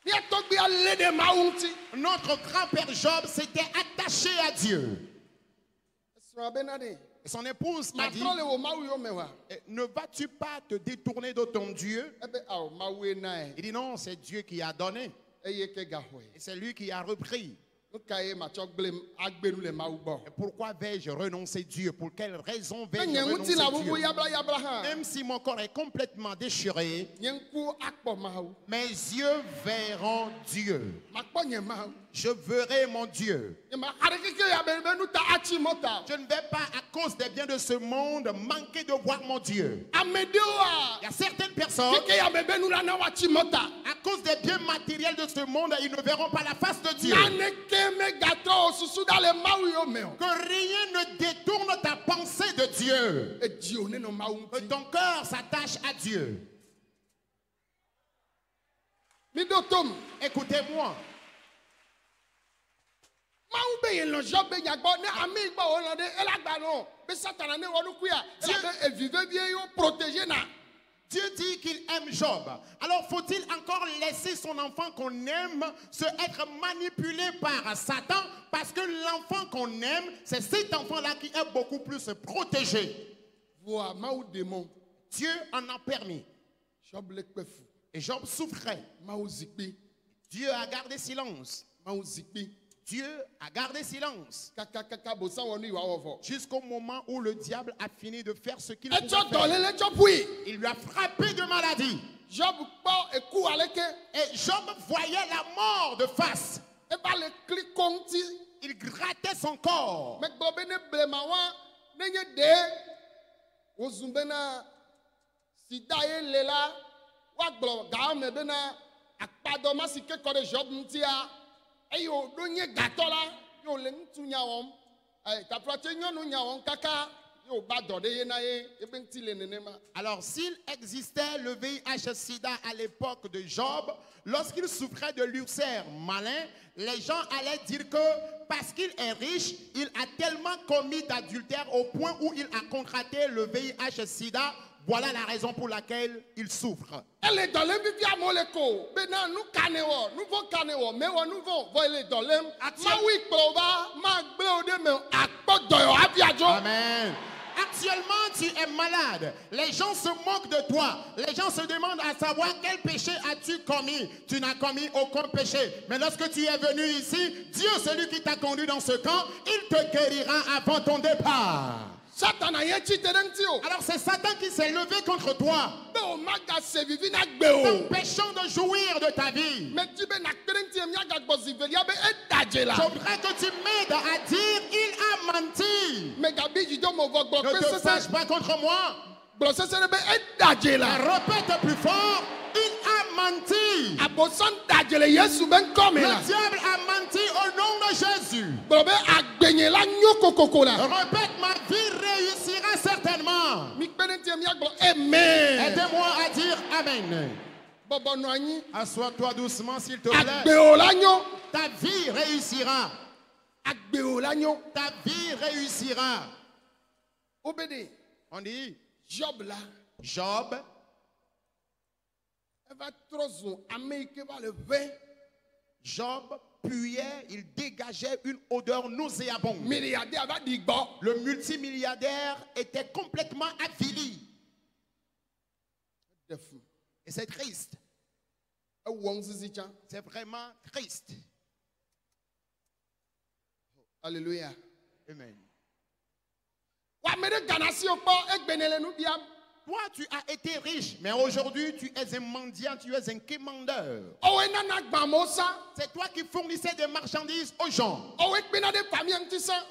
E: Mia tɔgbia le ɖe Mawu ŋuti.
B: Notre grand-père Job s'était attaché à Dieu.
E: Srɔ̃ bena ɖe.
B: Et son épouse m'a dit,
E: Matrɔ le wo Mawu yo me wa.
B: ne vas-tu pas te détourner de ton Dieu?
E: Ebe awo Mawu ena ye.
B: Il dit non, c'est Dieu qui a donné.
E: Eye ke gaxɔe.
B: Et c'est lui qui a repris.
E: Nu ka ye matsɔ gble agbe nu le Mawu gbɔ.
B: Et pourquoi vais-je renoncer Dieu? Pour quelle raison
E: Ne
B: vais-je
E: nye
B: renoncer
E: ŋuti la bubu
B: Dieu?
E: yabla yabla hã.
B: Même si mon corps est complètement déchiré,
E: Nye ŋku akpɔ Mawu.
B: mes yeux verront Dieu.
E: Makpɔ nye Mawu.
B: Je verrai mon Dieu.
E: Nye ma aɖe keke ya be nu ta atsi mɔta.
B: Je ne vais pas, à cause des biens de ce monde, manquer de voir mon Dieu.
E: Ame ɖewoa.
B: Il y a certaines personnes,
E: Keke ya be nu la na watsi mɔta.
B: à cause des biens matériels de ce monde, ils ne verront pas la face de Dieu.
E: Naneke me gatrɔ o susu da le Mawu yo me o.
B: Que rien ne détourne ta pensée de Dieu.
E: Edi o ne nɔ Mawu
B: Que
E: ŋuti.
B: ton cœur s'attache à Dieu.
E: Mi ɖo tom.
B: Écoutez-moi.
E: Mawu be ye lɔ Job be nyagbɔ ne ami gbɔ o lɔ ɖe elagba nɔ be Satana ne wɔ nukuya. Elabe evi vevie yo protégé na.
B: Dieu dit qu'il aime Job. Alors faut-il encore laisser son enfant qu'on aime se être manipulé par Satan? Parce que l'enfant qu'on aime, c'est cet enfant-là qui est beaucoup plus protégé.
E: Voa Mawu démon.
B: Dieu en a permis.
E: Job le kpe fu.
B: Et Job souffrait.
E: Mawu zikpi.
B: Dieu a gardé silence.
E: Mawu zikpi.
B: Dieu a gardé silence.
E: Kaka bosa wɔ nu iwa wɔ vɔ.
B: Jusqu'au moment où le diable a fini de faire ce qu'il pouvait
E: Etsɔ
B: faire.
E: dɔlele tsɔ pui.
B: Il lui a frappé de maladie.
E: Job kpɔ eku aleke.
B: Et Job voyait la mort de face.
E: Eba le kli kɔŋti.
B: Il grattait son corps.
E: Megblɔ be ne blema wa ne nye ɖe wozu bena sida ye le la woagblɔ ga me bena akpadɔma si ke kɔ ɖe Job ŋutia eye woɖo nye gatɔ la ye wòle ŋutsu nya wɔm kaprate nyɔnu nya wɔm kaka ye wòba dɔ ɖe ye na ye ebe ŋuti le nenema.
B: Alors, s'il existait le VIH-Sida à l'époque de Job, lorsqu'il souffrait de l'ulcère malin, les gens allaient dire que parce qu'il est riche, il a tellement commis d'adultère au point où il a contracté le VIH-Sida. Voilà la raison pour laquelle il souffre.
E: Ele dɔlem fifi amewo le ko bena nu ka ne wɔ nu vɔ ka ne wɔ mewɔ nu vɔ vɔ ele dɔlem Mawu kplɔ va magble wo ɖe me akpɔ dɔyɔ hafi adzo.
B: Amen. Actuellement, tu es malade. Les gens se moquent de toi. Les gens se demandent à savoir quel péché as-tu commis. Tu n'as commis aucun péché. Mais lorsque tu es venu ici, Dieu, celui qui t'a conduit dans ce camp, il te guérira avant ton départ.
E: Satana ye tsi te ɖe ŋuti o.
B: Alors c'est Satan qui s'est levé contre toi,
E: Be o magase vivi na gbe o.
B: t'empêchant de jouir de ta vie.
E: Medi be nakpe ɖe ŋuti miagagbɔ zi velia be eda dze la.
B: Je voudrais que tu m'aides à dire, il a menti.
E: Megabi dzidzɔ mo vɔ gblɔ
B: Ne
E: kpe
B: te fâche
E: sese
B: pas contre moi.
E: gblɔ sese ɖe be eda dze la.
B: Répète plus fort, il a menti.
E: Abosɔn da dze le Yesu be ŋkɔ me
B: Le
E: la.
B: diable a menti au nom de Jésus.
E: Gblɔ be agbenye la nyo kokoko la.
B: Répète, ma vie réussira certainement.
E: Mi kpe ɖe ŋuti miagblɔ amen.
B: Aidez-moi à dire Amen.
E: Bɔbɔ nɔ anyi.
B: Assois-toi doucement, s'il te plaît.
E: Agbe o la nyo.
B: Ta vie réussira.
E: agbe o la nyo.
B: Ta vie réussira.
E: Obédé.
B: On dit,
E: Job là,
B: Job,
E: elle va trop zon Amérique va le vin.
B: Job puait, il dégageait une odeur nauséabonde.
E: Milliardaire va dire bon.
B: Le multimilliardaire était complètement avili.
E: De fou.
B: Et c'est triste. C'est vraiment triste.
E: Alléluia.
B: Amen. Toi, tu as été riche, mais aujourd'hui, tu es un mendiant, tu es un quémandeur. C'est toi qui fournissais des marchandises aux gens.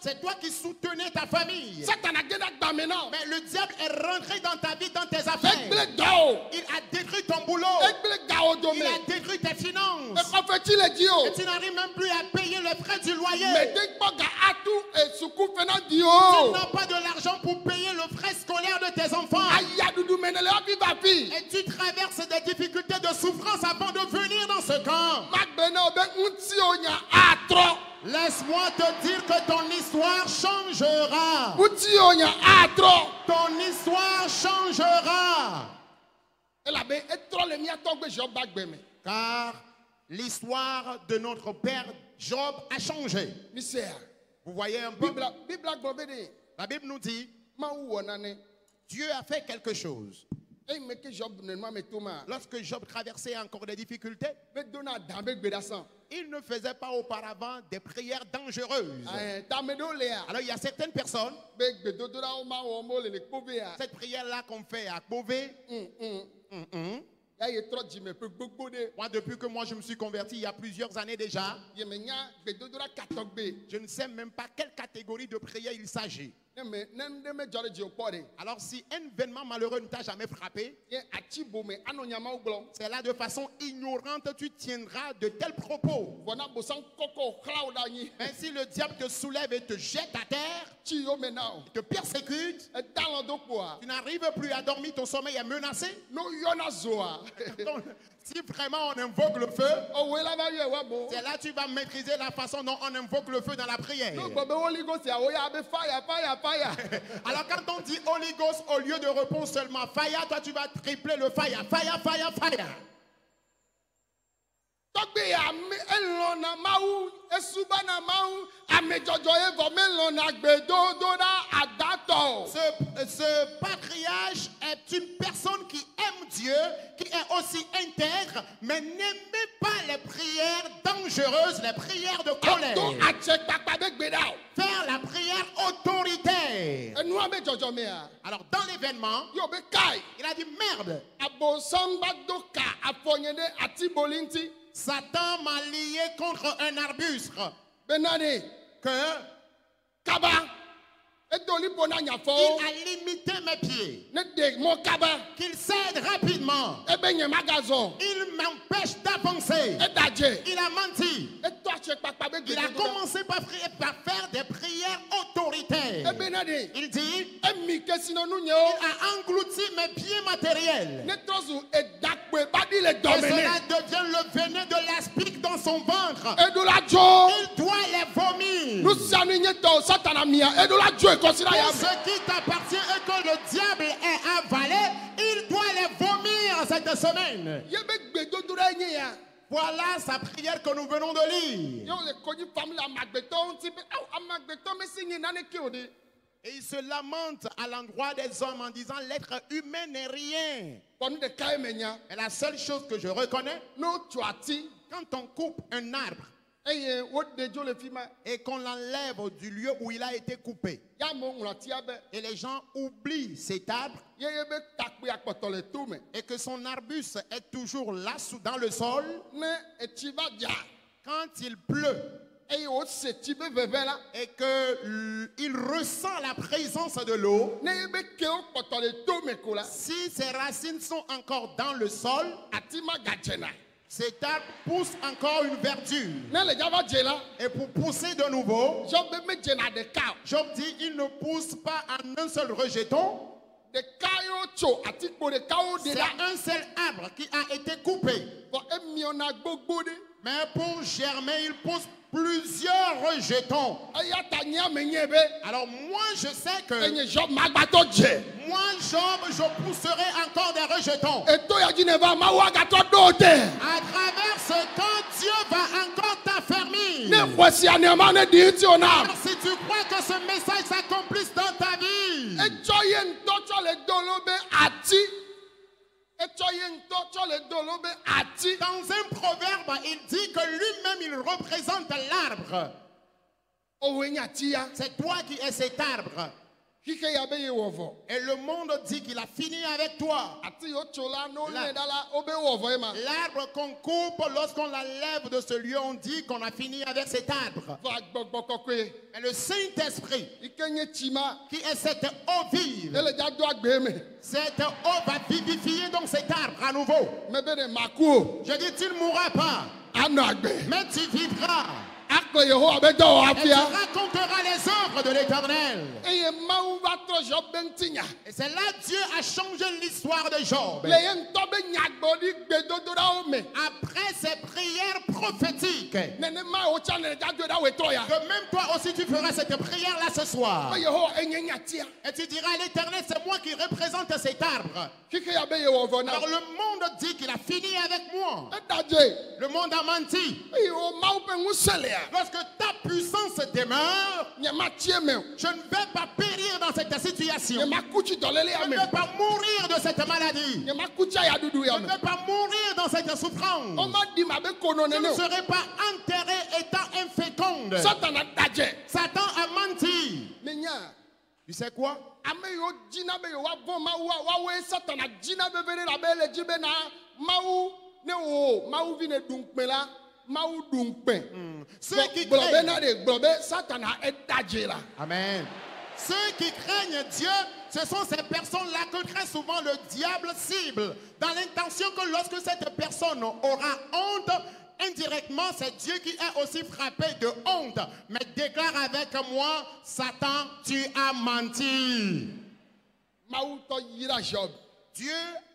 B: C'est toi qui soutenais ta famille. Mais le diable est rentré dans ta vie, dans tes affaires. Il a détruit ton boulot. Il a détruit tes finances. Et tu n'arrives même plus à payer les frais du loyer. Tu n'as pas de l'argent pour payer le frais scolaire de tes enfants. Et tu traverses des difficultés de souffrance avant de venir dans ce camp. Laisse-moi te dire que ton histoire changera. Ton histoire changera. Car l'histoire de notre père Job a changé. Vous voyez un peu? La Bible nous dit, Dieu a fait quelque chose. Lorsque Job traversait encore des difficultés, il ne faisait pas auparavant des prières dangereuses. Alors il y a certaines personnes, cette prière-là qu'on fait à Beauvais, moi, depuis que je me suis converti il y a plusieurs années déjà, je ne sais même pas quelle catégorie de prière il s'agit. Alors si un événement malheureux ne t'a jamais frappé, c'est là de façon ignorante tu tiendras de tels propos. Mais si le diable te soulève et te jette à terre, te persécute, tu n'arrives plus à dormir, ton sommeil est menacé. Donc, si vraiment on invoque le feu, c'est là que tu vas maîtriser la façon dont on invoque le feu dans la prière. Alors quand on dit Holy Ghost au lieu de repos seulement fire, toi tu vas tripler le fire. Fire, fire, fire. Ce patriarche est une personne qui aime Dieu, qui est aussi intègre, mais n'aimait pas les prières dangereuses, les prières de colère. Faire la prière autoritaire. Alors dans l'événement, il a dit merde. Satan m'a lié contre un arbuste. Il a limité mes pieds. Qu'il cède rapidement. Il m'empêche d'avancer. Il a menti. Il a commencé par faire des prières autoritaires. Il dit, il a englouti mes pieds matériels. Et cela devient le venin de l'aspic dans son ventre. Il doit les vomir. Pour ce qui t'appartient et que le diable est avalé, il doit les vomir cette semaine. Voilà sa prière que nous venons de lire. Et il se lamente à l'endroit des hommes en disant l'être humain n'est rien. Et la seule chose que je reconnais, quand on coupe un arbre et qu'on l'enlève du lieu où il a été coupé, et les gens oublient cet arbre et que son arbuste est toujours là dans le sol, quand il pleut et qu'il ressent la présence de l'eau, si ses racines sont encore dans le sol, cet arbre pousse encore une verdure. Et pour pousser de nouveau, Job dit il ne pousse pas en un seul rejeton. C'est un seul arbre qui a été coupé. Mais pour germer, il pousse plusieurs rejetons.
E: eya ta nya me nye be
B: Alors moi je sais que
E: enye Job magbato je
B: moi Job je pousserai encore des rejetons.
E: eto ya dzi ne va mawu agato do te
B: À travers ce temps, Dieu va encore t'affermir.
E: ne xɔsia ne ma ne di ti o na
B: Alors, si tu crois que ce message s'accomplisse dans ta vie,
E: etsɔ ye ŋutɔ tsɔ le do lo be ati etsɔ ye ŋutɔ tsɔ le do lo be ati
B: dans un proverbe, il dit que lui-même il représente l'arbre.
E: owoe nye ati ya
B: C'est toi qui es cet arbre.
E: xixi ya be ye wɔ vɔ
B: Et le monde dit qu'il a fini avec toi.
E: ati yiwo tso la ne
B: Là.
E: wolé da la wo be wɔ vɔ ye ma
B: L'arbre qu'on coupe, lorsqu'on la lève de ce lieu, on dit qu'on a fini avec cet arbre.
E: va gbɔgbɔ kɔkɔe
B: Mais le Saint-Esprit,
E: yi ke nye tsi ma
B: qui est cette eau vive,
E: ele dza do agbe me
B: cette eau va vivifier donc cet arbre à nouveau.
E: me be ne ma ku o
B: Je dis, tu ne mourras pas,
E: anɔ agbe
B: mais tu vivras.
E: akplɔ yehowa be dɔ wɔ
B: Et tu
E: afia
B: raconteras les œuvres de l'Éternel.
E: eye mawu va trɔ Job be ŋuti nya
B: Et c'est là que Dieu a changé l'histoire de Job.
E: le ye ŋutɔ be nyagbɔɖi gbedodoɖawo me
B: Après ces prières prophétiques,
E: nenema wotsa ne dza do ɖa wetɔ ya
B: que même toi aussi tu feras cette prière-là ce soir.
E: be yehowa enye nyatia
B: Et tu diras à l'Éternel, c'est moi qui représente cet arbre.
E: xixi ya be ye wɔ vɔ na
B: Alors le monde dit qu'il a fini avec moi.
E: edadze
B: Le monde a menti.
E: eye wo mawu ƒe ŋusẽ lea
B: Lorsque ta puissance demeure,
E: nye ma tie me o
B: je ne vais pas périr dans cette
E: nye
B: situation.
E: ma ku tsi dɔlélia
B: Je
E: me
B: ne vais pas mourir de cette maladie.
E: nye ma ku tsi ayaɖuɖu ya
B: Je ne
E: me
B: vais pas mourir dans cette souffrance.
E: woma ɖi ma be kono
B: Je
E: nene
B: ne
E: o
B: serai pas enterré étant inféconde.
E: satana dadze
B: Satan a menti.
E: menya
B: Tu sais quoi?
E: ame yiwo dzina be yewoavɔ mawua woawoe satana dzina vevie ɖe la be ele dzi bena mawu ne wo mawu vi ne ɖu ŋukpe la mawu ɖu ŋukpe
B: Ceux qui
E: gblɔ
B: craignent,
E: bena ɖe gblɔ be satana edadze la
B: Amen. Ceux qui craignent Dieu, ce sont ces personnes-là que très souvent le diable cible, dans l'intention que lorsque cette personne aura honte, indirectement, c'est Dieu qui est aussi frappé de honte. Mais déclare avec moi, Satan, tu as menti.
E: mawu tɔ yira Job
B: Dieu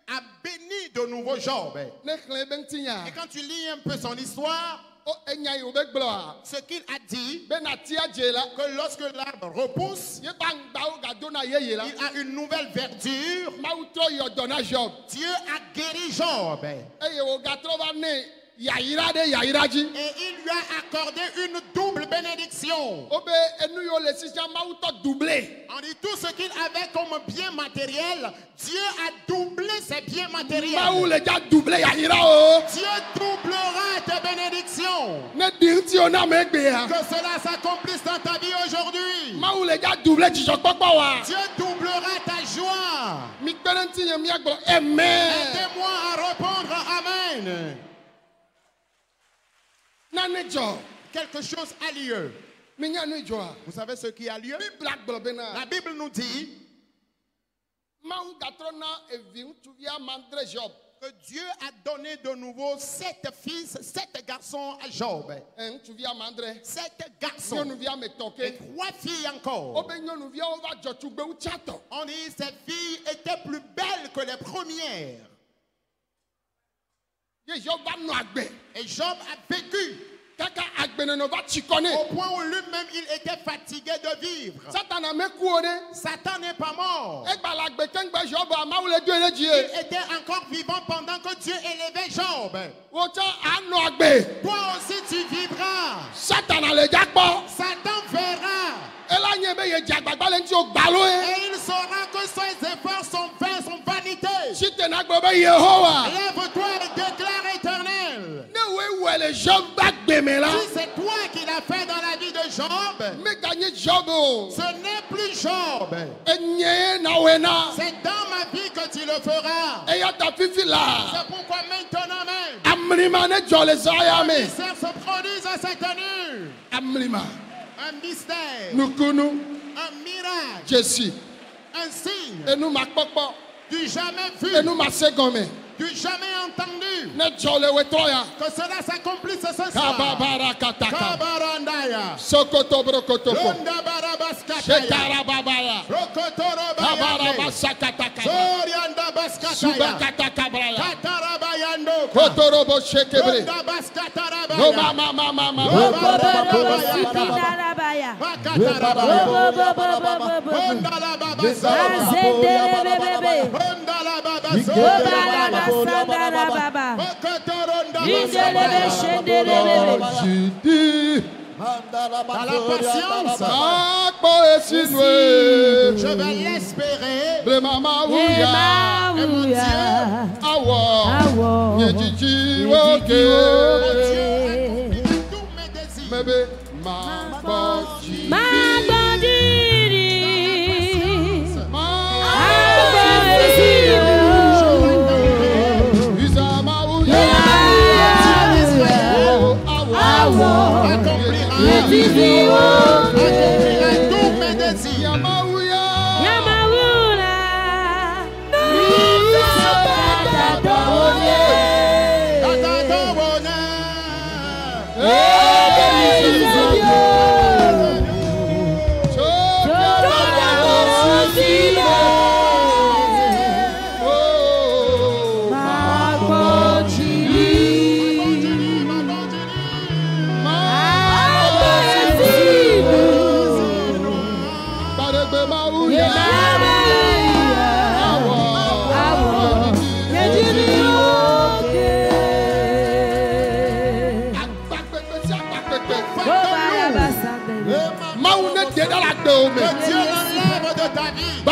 B: a béni de nouveau Job.
E: ne xlẽ be ŋuti nya
B: Et quand tu lis un peu son histoire,
E: o enya yi wo be gblɔa
B: ce qu'il a dit,
E: bena tia dze la
B: que lorsque l'arbre repousse,
E: ye ba ŋgbawo gado na yeye la
B: il a une nouvelle verdure.
E: mawu trɔ yɔ dɔ na Job
B: Dieu a guéri Job.
E: eye wogatrɔ va ne yayira ɖe yayira dzi
B: Et il lui a accordé une double bénédiction.
E: wo be enu yiwo le sisia mawu tɔ doublé
B: On dit tout ce qu'il avait comme bien matériel, Dieu a doublé ses biens matériels.
E: mawu le dza doublé yayira o
B: Dieu doublera tes bénédictions.
E: ne di ŋuti wo na me egbea
B: Que cela s'accomplisse dans ta vie aujourd'hui.
E: mawu le dza doublé dzidzɔkpɔkpɔ wa
B: Dieu doublera ta joie.
E: mi kpe ɖe ŋuti nye miagblɔ amen
B: Aidez-moi à répondre Amen.
E: nane dzɔ
B: Quelque chose a lieu.
E: mi nya nu dzɔa
B: Vous savez ce qui a lieu?
E: bibla gblɔ bena
B: La Bible nous dit
E: mawu gatrɔ na evi ŋutsuvia mandre Job
B: que Dieu a donné de nouveau 7 fils, 7 garçons à Job.
E: ŋutsuvia mandre
B: 7 garçons
E: nyɔnuvia me tɔ
B: et
E: ke
B: 3 filles
E: wo
B: encore.
E: be nyɔnuviawo va dzɔ tugbewu tsatɔ
B: On dit ces filles étaient plus belles que les premières.
E: ye Job va nɔ agbe
B: Et Job a vécu
E: kaka agbenɔnɔ va tsi kɔ ne
B: au point où lui-même il était fatigué de vivre.
E: satana me ku o ɖe
B: Satan n'est pas mort.
E: egba le agbe keŋgbe Job mawu le doe ɖe dzi
B: Il
E: ye
B: était encore vivant pendant que Dieu élevait Job.
E: wotsɔ anɔ agbe
B: Toi aussi tu vivras.
E: satana le dza kpɔ
B: Satan verra.
E: ela nye be ye dze agbagba le ŋuti wo gbalo ye
B: Et il saura que ses efforts sont vains, sont vanité.
E: si tena gblɔ be yehowa
B: Lève-toi et déclare éternel.
E: ne woe wɔe le Job ƒe agbe me la
B: Si c'est toi qui l'as fait dans la vie de Job,
E: meganye Job o
B: ce n'est plus Job.
E: enye ye na wɔe na
B: C'est dans ma vie que tu le feras.
E: eya ta fifi la
B: C'est pourquoi maintenant même,
E: amlima ne dzɔ le zaya
B: un
E: me
B: mystère se produise à cette nuit.
E: amlima
B: Un mystère,
E: nukunu
B: un miracle,
E: Jésus
B: un signe
E: enu makpɔkpɔ
B: du jamais vu,
E: enu mase gɔme
B: du jamais entendu.
E: ne dzɔ le wetɔ ya
B: Que cela s'accomplisse ce soir.
E: kababara kataka
B: Kabarandaya.
E: sokoto brokotoko
B: Ronda barabaskataya.
E: setara babaya
B: Rokotoro
E: kabara
B: bayande.
E: basakataka
B: Sorianda baskataya.
E: subakataka braya
B: Katarabayando.
E: kotorobo shekebre
B: Ronda baskatarabayande. Dans la patience, je vais l'espérer. Et mon Dieu, tous mes désirs. Accomplira tous mes désirs. Que Dieu l'enlève de ta vie.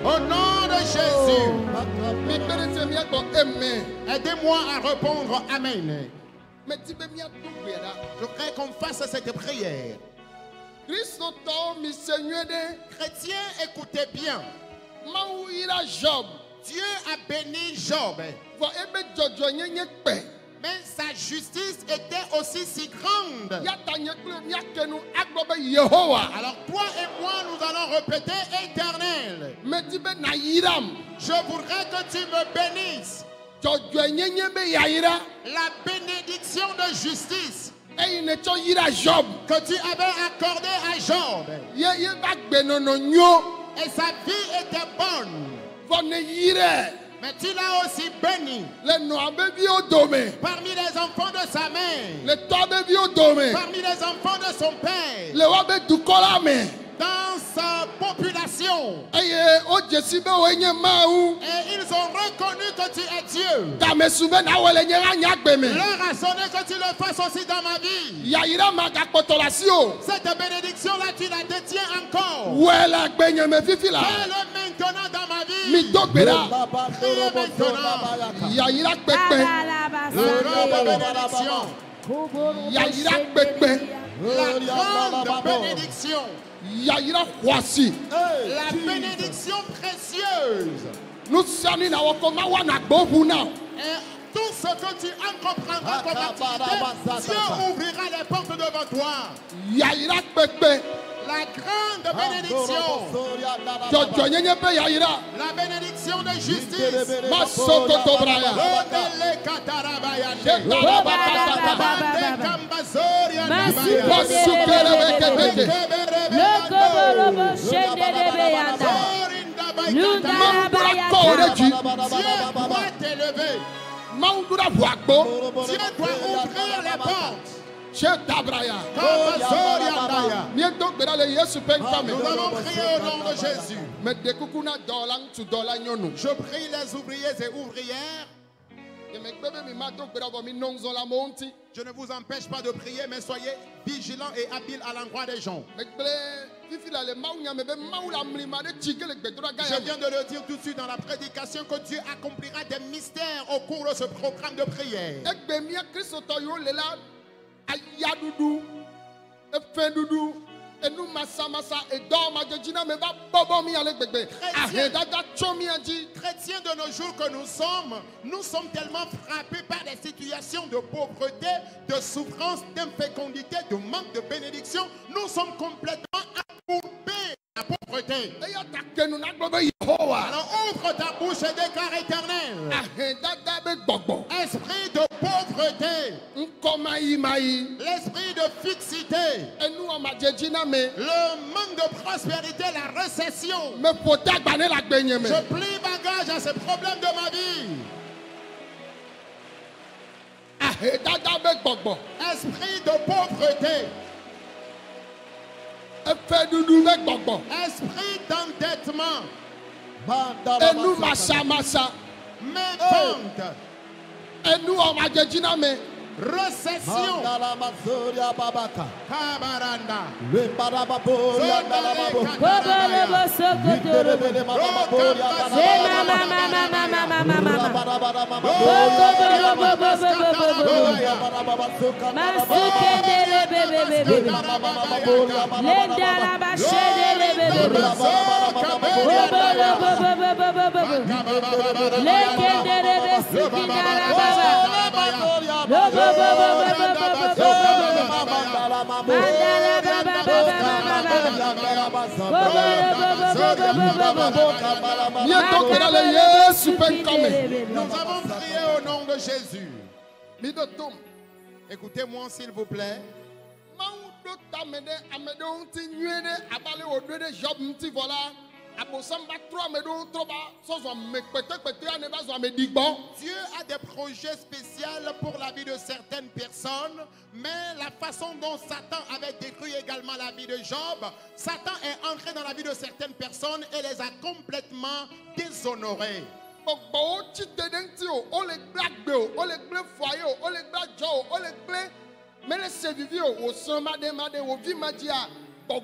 B: Au nom de Jésus, aidez-moi à répondre Amen. Je voudrais qu'on fasse cette prière. Chrétiens, écoutez bien. Dieu a béni Job. Mais sa justice était aussi si grande. Alors toi et moi, nous allons répéter éternel. Je voudrais que tu me bénisses. La bénédiction de justice que tu avais accordée à Job. Et sa vie était bonne. Mais tu l'as aussi béni. Parmi les enfants de sa mère. Parmi les enfants de son père. Dans sa population. Et ils ont reconnu que tu es Dieu. Leur a sonné que tu le fasses aussi dans ma vie. Cette bénédiction-là, tu la détiens encore. Fais-le maintenant dans ma vie. Fais-le maintenant. La grande bénédiction. La bénédiction précieuse. Et tout ce que tu entreprendras comme activité, Dieu ouvrira les portes devant toi. La grande bénédiction. La bénédiction de justice. Dieu doit t'élever. Dieu doit ouvrir les portes. Nous allons prier au nom de Jésus. Je prie les ouvriers et ouvrières. Je ne vous empêche pas de prier, mais soyez vigilants et habiles à l'endroit des gens. Je viens de le dire tout de suite dans la prédication que Dieu accomplira des mystères au cours de ce programme de prière. Chrétiens de nos jours que nous sommes tellement frappés par des situations de pauvreté, de souffrance, d'infécondité, de manque de bénédiction. Nous sommes complètement embourbés à la pauvreté. Alors ouvre ta bouche et déclare éternel. L'esprit de fixité.
E: enu amadzeji na me.
B: Le manque de prospérité, la récession.
E: Me ƒo ta gba ne le agbenye me.
B: Je plie bagage à ces problèmes de ma vie.
E: Ahedada be gbɔgbɔ.
B: Esprit de pauvreté.
E: Efe dudu be gbɔgbɔ.
B: Esprit d'endettement.
E: Enu masa.
B: Main vente.
E: Enu amadzeji na me.
B: Récession. Kabaranda. Nous avons prié au nom de Jésus. Écoutez-moi s'il vous plaît. Dieu a des projets spéciaux pour la vie de certaines personnes, mais la façon dont Satan avait détruit également la vie de Job, Satan est entré dans la vie de certaines personnes et les a complètement déshonorés. Les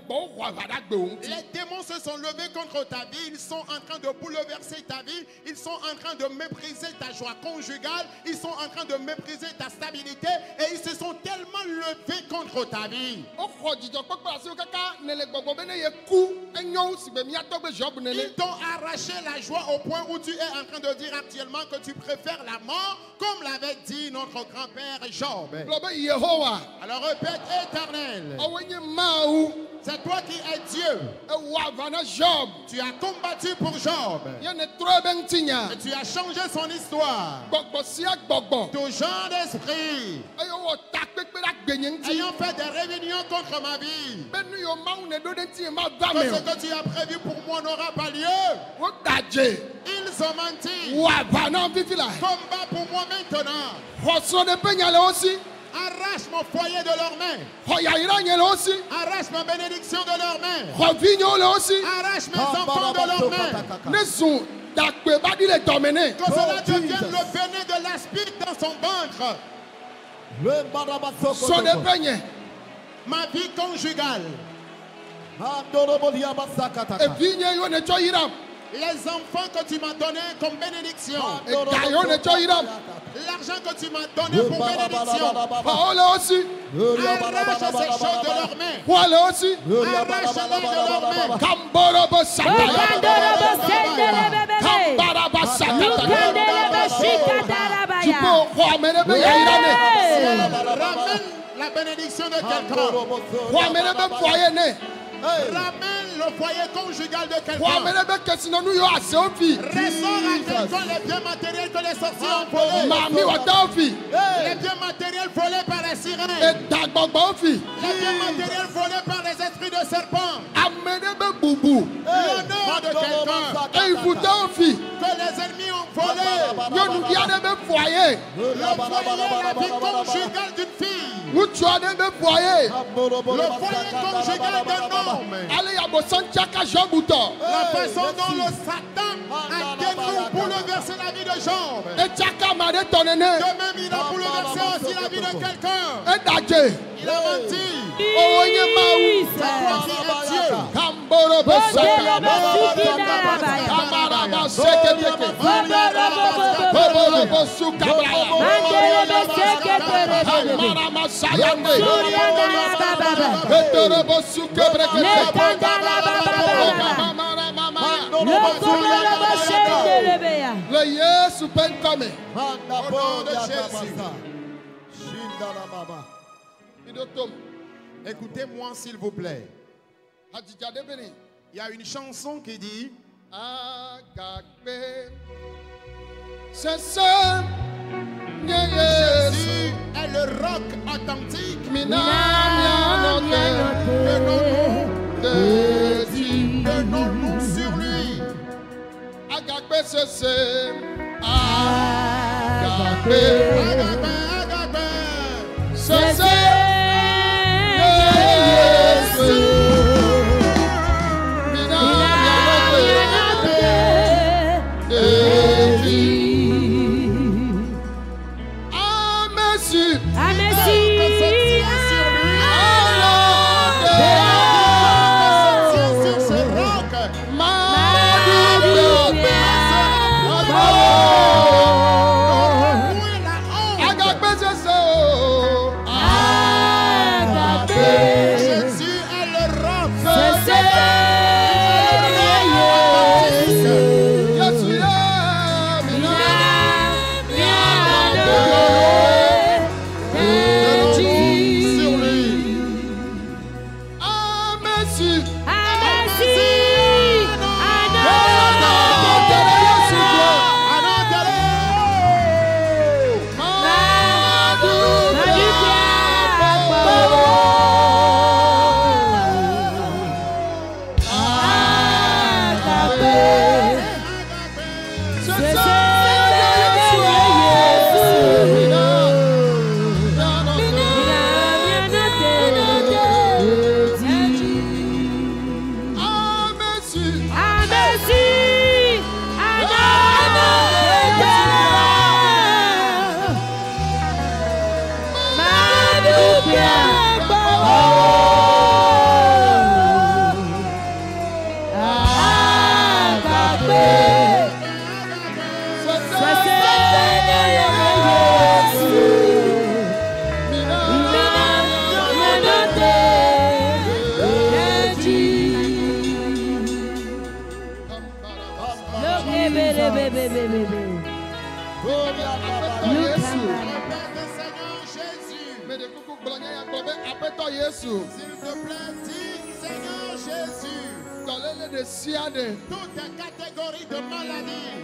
B: démons se sont levés contre ta vie, ils sont en train de bouleverser ta vie, ils sont en train de mépriser ta joie conjugale, ils sont en train de mépriser ta stabilité et ils se sont tellement levés contre ta vie. Ils t'ont arraché la joie au point où tu es en train de dire actuellement que tu préfères la mort, comme l'avait dit notre grand-père Job. Alors répète, Éternel. C'est toi qui es Dieu. Tu as combattu pour Job. Et tu as changé son histoire. Tout genre d'esprit ayant fait des réunions contre ma vie, que ce que tu as prévu pour moi n'aura pas lieu. Ils ont menti. Combat pour moi maintenant. Arrache mon foyer de leurs mains. Arrache ma bénédiction de leurs mains. Arrache mes enfants de leurs mains. Que cela devienne le venin de l'aspic dans son ventre. Ma vie conjugale. Les enfants que tu m'as donnés comme bénédiction. L'argent que tu m'as donné pour bénédiction. Arrache ces choses de leurs mains. Arrache-les de leurs mains. Ramène la bénédiction de quelqu'un. Ramène le foyer conjugal de quelqu'un. Ressort à quelqu'un les biens matériels que les sorciers ont volés. Les biens matériels volés par les sirènes. Les biens matériels volés par les esprits de serpents. L'honneur de quelqu'un que les ennemis ont volé. Le foyer, la vie conjugale d'une fille. Le foyer conjugal d'un homme. La façon dont le Satan a détruit, bouleversé la vie de Job. De même, il a bouleversé aussi la vie de quelqu'un. Il a menti. C'est toi qui es Dieu. Écoutez-moi s'il vous plaît. Il y a une chanson qui dit Jésus est est le roc authentique. Tenons-nous sur lui.
E: Agapé, c'est
B: Agapé,
E: S'il
B: te plaît, dis Seigneur Jésus. Toute catégorie de maladies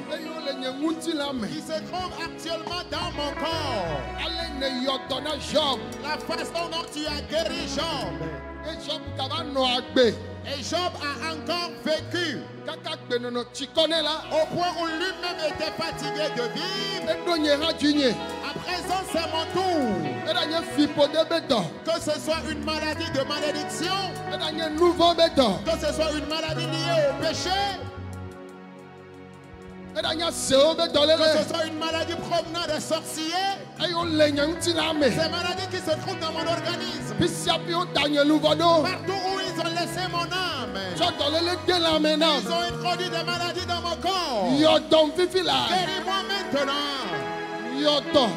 B: qui se trouve actuellement dans mon corps. La façon dont tu as guéri Job. Et Job a encore vécu. Au point où lui-même était fatigué de vivre. À présent, c'est mon tour. Que ce soit une maladie de malédiction. Que ce soit une maladie liée au péché. Que ce soit une maladie provenant des sorciers. Ces maladies qui se trouvent dans mon organisme. Partout où ils ont laissé mon âme. Ils ont introduit des maladies dans mon corps. Guéris-moi maintenant.
E: Yoto.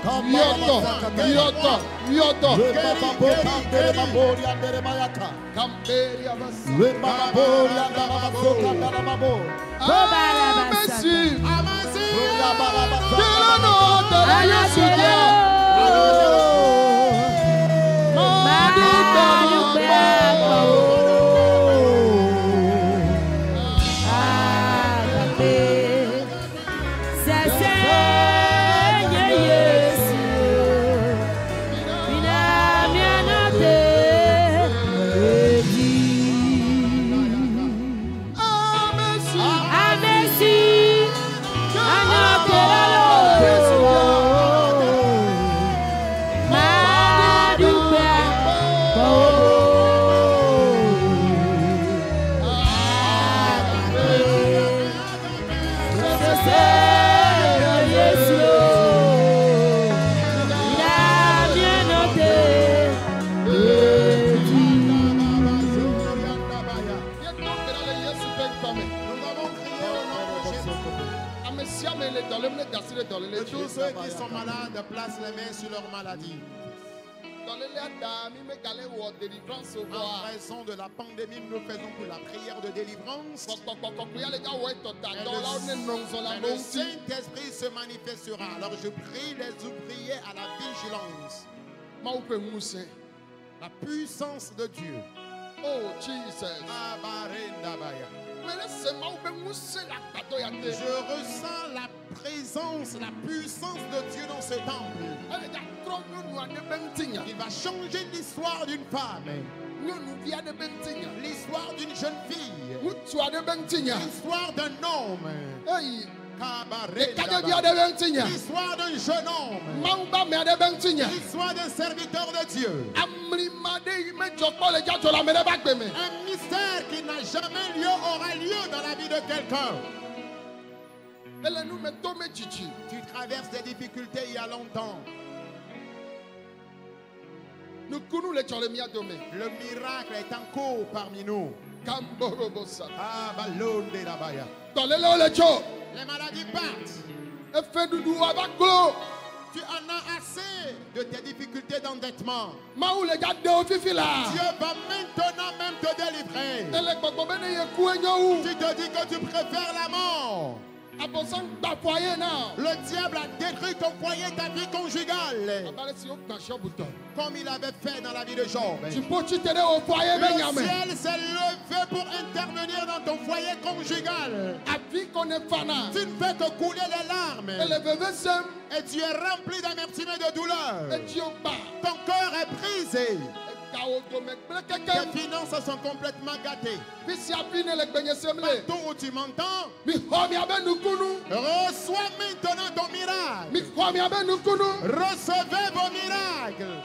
B: Tous ceux qui sont malades placent les mains sur leur maladie. En raison de la pandémie, nous faisons pour la prière de délivrance. Le Saint-Esprit se manifestera. Alors je prie les ouvriers à la vigilance. La puissance de Dieu.
E: Oh Jesus.
B: Je ressens la présence, la puissance de Dieu dans ce temple. Il va changer l'histoire d'une femme, l'histoire d'une jeune fille, l'histoire d'un homme, l'histoire d'un jeune homme, l'histoire d'un serviteur de Dieu. Un mystère qui n'a jamais lieu aura lieu dans la vie de quelqu'un. Tu traverses des difficultés il y a longtemps. Le miracle est en cours parmi nous. Les maladies partent. Tu en as assez de tes difficultés d'endettement. Dieu va maintenant même te délivrer. Tu te dis que tu préfères la mort. Le diable a détruit ton foyer, ta vie conjugale, comme il avait fait dans la vie de Job. Le ciel s'est levé pour intervenir dans ton foyer conjugal. Tu ne fais que couler les larmes. Et tu es rempli d'amertume et de douleur. Ton cœur est brisé. Tes finances sont complètement gâtées. Partout où tu m'entends, reçois maintenant ton miracle. Recevez vos miracles.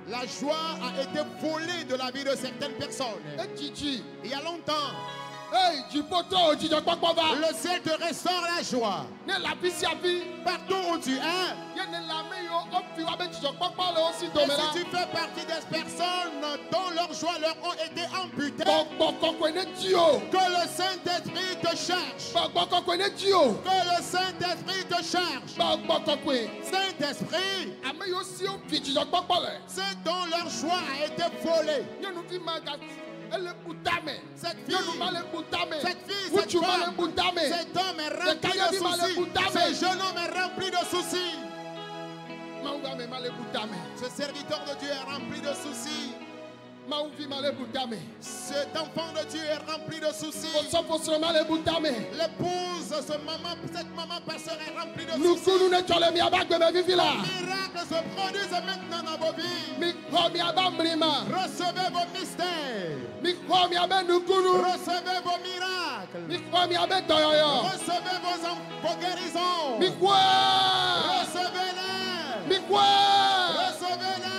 B: La joie a été volée de la vie de certaines personnes. Il y a longtemps, le ciel te restaure la joie. Partout où tu es. Et si tu fais partie des personnes dont leurs joies leur ont été amputées, que le Saint-Esprit te cherche. Que le Saint-Esprit te cherche. Saint-Esprit, ceux dont leur joie a été volée. Cette fille, cet homme est rempli de soucis. Ce jeune homme est rempli de soucis. Ce serviteur de Dieu est rempli de soucis. Cet enfant de Dieu est rempli de soucis. L'épouse, cette maman pasteur est remplie de soucis. Les miracles se produisent maintenant dans vos vies. Recevez vos mystères. Recevez vos miracles. Recevez vos guérisons. Recevez-les. Recevez-les.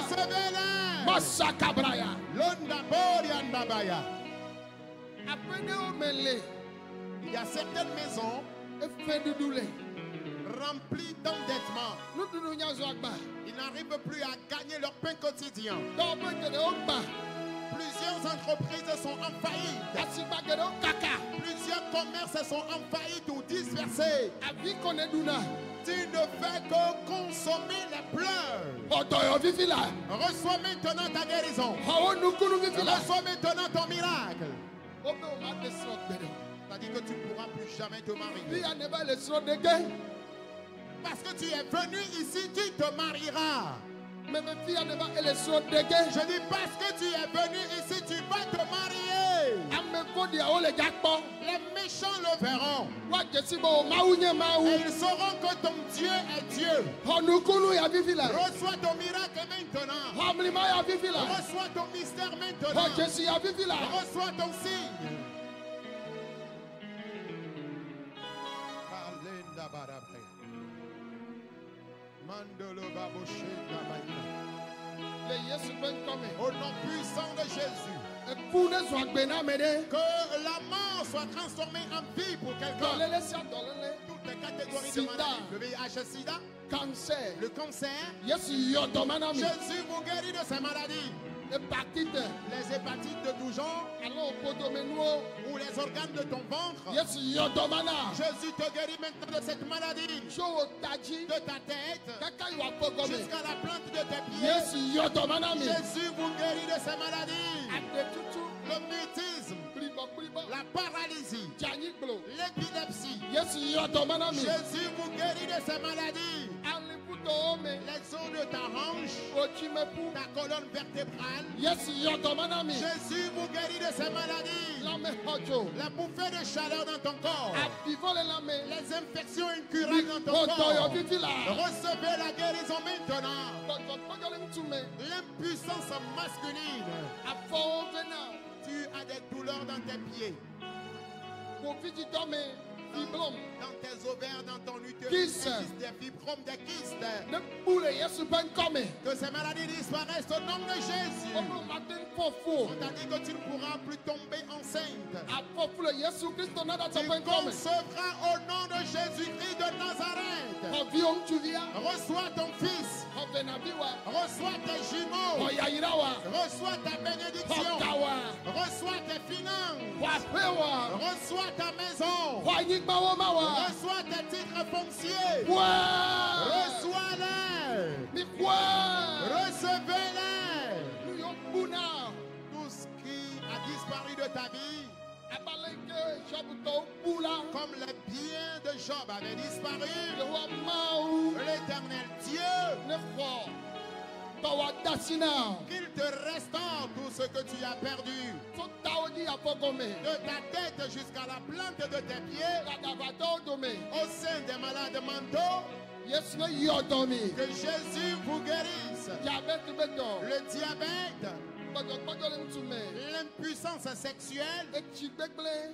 B: Recevez-les.
E: Masakabraya.
B: Londa Borian Babaya. Il y a certaines maisons remplies d'endettement. Ils n'arrivent plus à gagner leur pain quotidien. Plusieurs entreprises sont en faillite. Plusieurs commerces sont en faillite ou dispersés. Tu ne fais que consommer les pleurs. Reçois maintenant ta guérison. Reçois maintenant ton miracle. C'est-à-dire que tu ne pourras plus jamais te marier. Parce que tu es venu ici, tu te marieras. Je dis parce que tu es venu ici, tu vas te marier. Les méchants le verront. Et ils sauront que ton Dieu est Dieu. Reçois ton miracle maintenant. Reçois ton mystère maintenant. Reçois ton signe. Au nom puissant de Jésus, que la mort soit transformée en vie pour quelqu'un. Toutes les catégories de maladies, le VIH-Sida, le cancer, Jésus vous guérit de ces maladies. Les hépatites de tout genre, ou les organes de ton ventre. Jésus te guérit maintenant de cette maladie. De ta tête jusqu'à la plante de tes pieds. Jésus vous guérit de ces maladies. Le mutisme, la paralysie, l'épilepsie. Jésus vous guérit de ces maladies. Les zones ta colonne vertébrale.
E: Yes, yodomanami.
B: Jésus vous guérit de ces maladies.
E: Lame hojo.
B: La bouffée de chaleur dans ton corps.
E: Abivole lame.
B: Les infections incurables dans ton
E: Otoyo
B: corps.
E: vivila.
B: Recevez la guérison maintenant.
E: Kojo ntume.
B: L'impuissance masculine.
E: Afo vena.
B: Tu as des douleurs dans tes pieds,
E: Covid dome. Fiblom.
B: dans tes ovaires, dans ton utérus.
E: Kyste.
B: Existe des fibromes, des kystes.
E: Ne boule Yesu ben come.
B: Que ces maladies disparaissent au nom de Jésus.
E: Ono matin fofo.
B: On t'a dit que tu ne pourras plus tomber enceinte.
E: Afofule Yesu Christo nada
B: Tu
E: ben come.
B: concevras au nom de Jésus-Christ de Nazareth.
E: Avion tuvia.
B: Reçois ton fils.
E: Ovenabiwa.
B: Reçois tes jumeaux.
E: Oyairawa.
B: Reçois ta bénédiction.
E: Okawa.
B: Reçois tes finances.
E: Wapewa.
B: Reçois ta maison.
E: Wanyigbawo mawa.
B: Reçois tes titres fonciers.
E: Wa.
B: Reçois-les.
E: Mikwa.
B: Recevez-les.
E: Nuyobuna.
B: Tout ce qui a disparu de ta vie,
E: Abaleke shabuto bula.
B: comme les biens de Job avaient disparu,
E: Yewa mau.
B: l'Éternel Dieu,
E: Nekho. Tawa dasina.
B: qu'il te restaure tout ce que tu as perdu,
E: So taoji afogome.
B: de ta tête jusqu'à la plante de tes pieds,
E: Kadavato dome.
B: au sein des malades mentaux,
E: Yesu ne yodomi.
B: que Jésus vous guérisse.
E: Diabète beto.
B: Le diabète,
E: Kojo ntume.
B: l'impuissance sexuelle,
E: Echigbegble.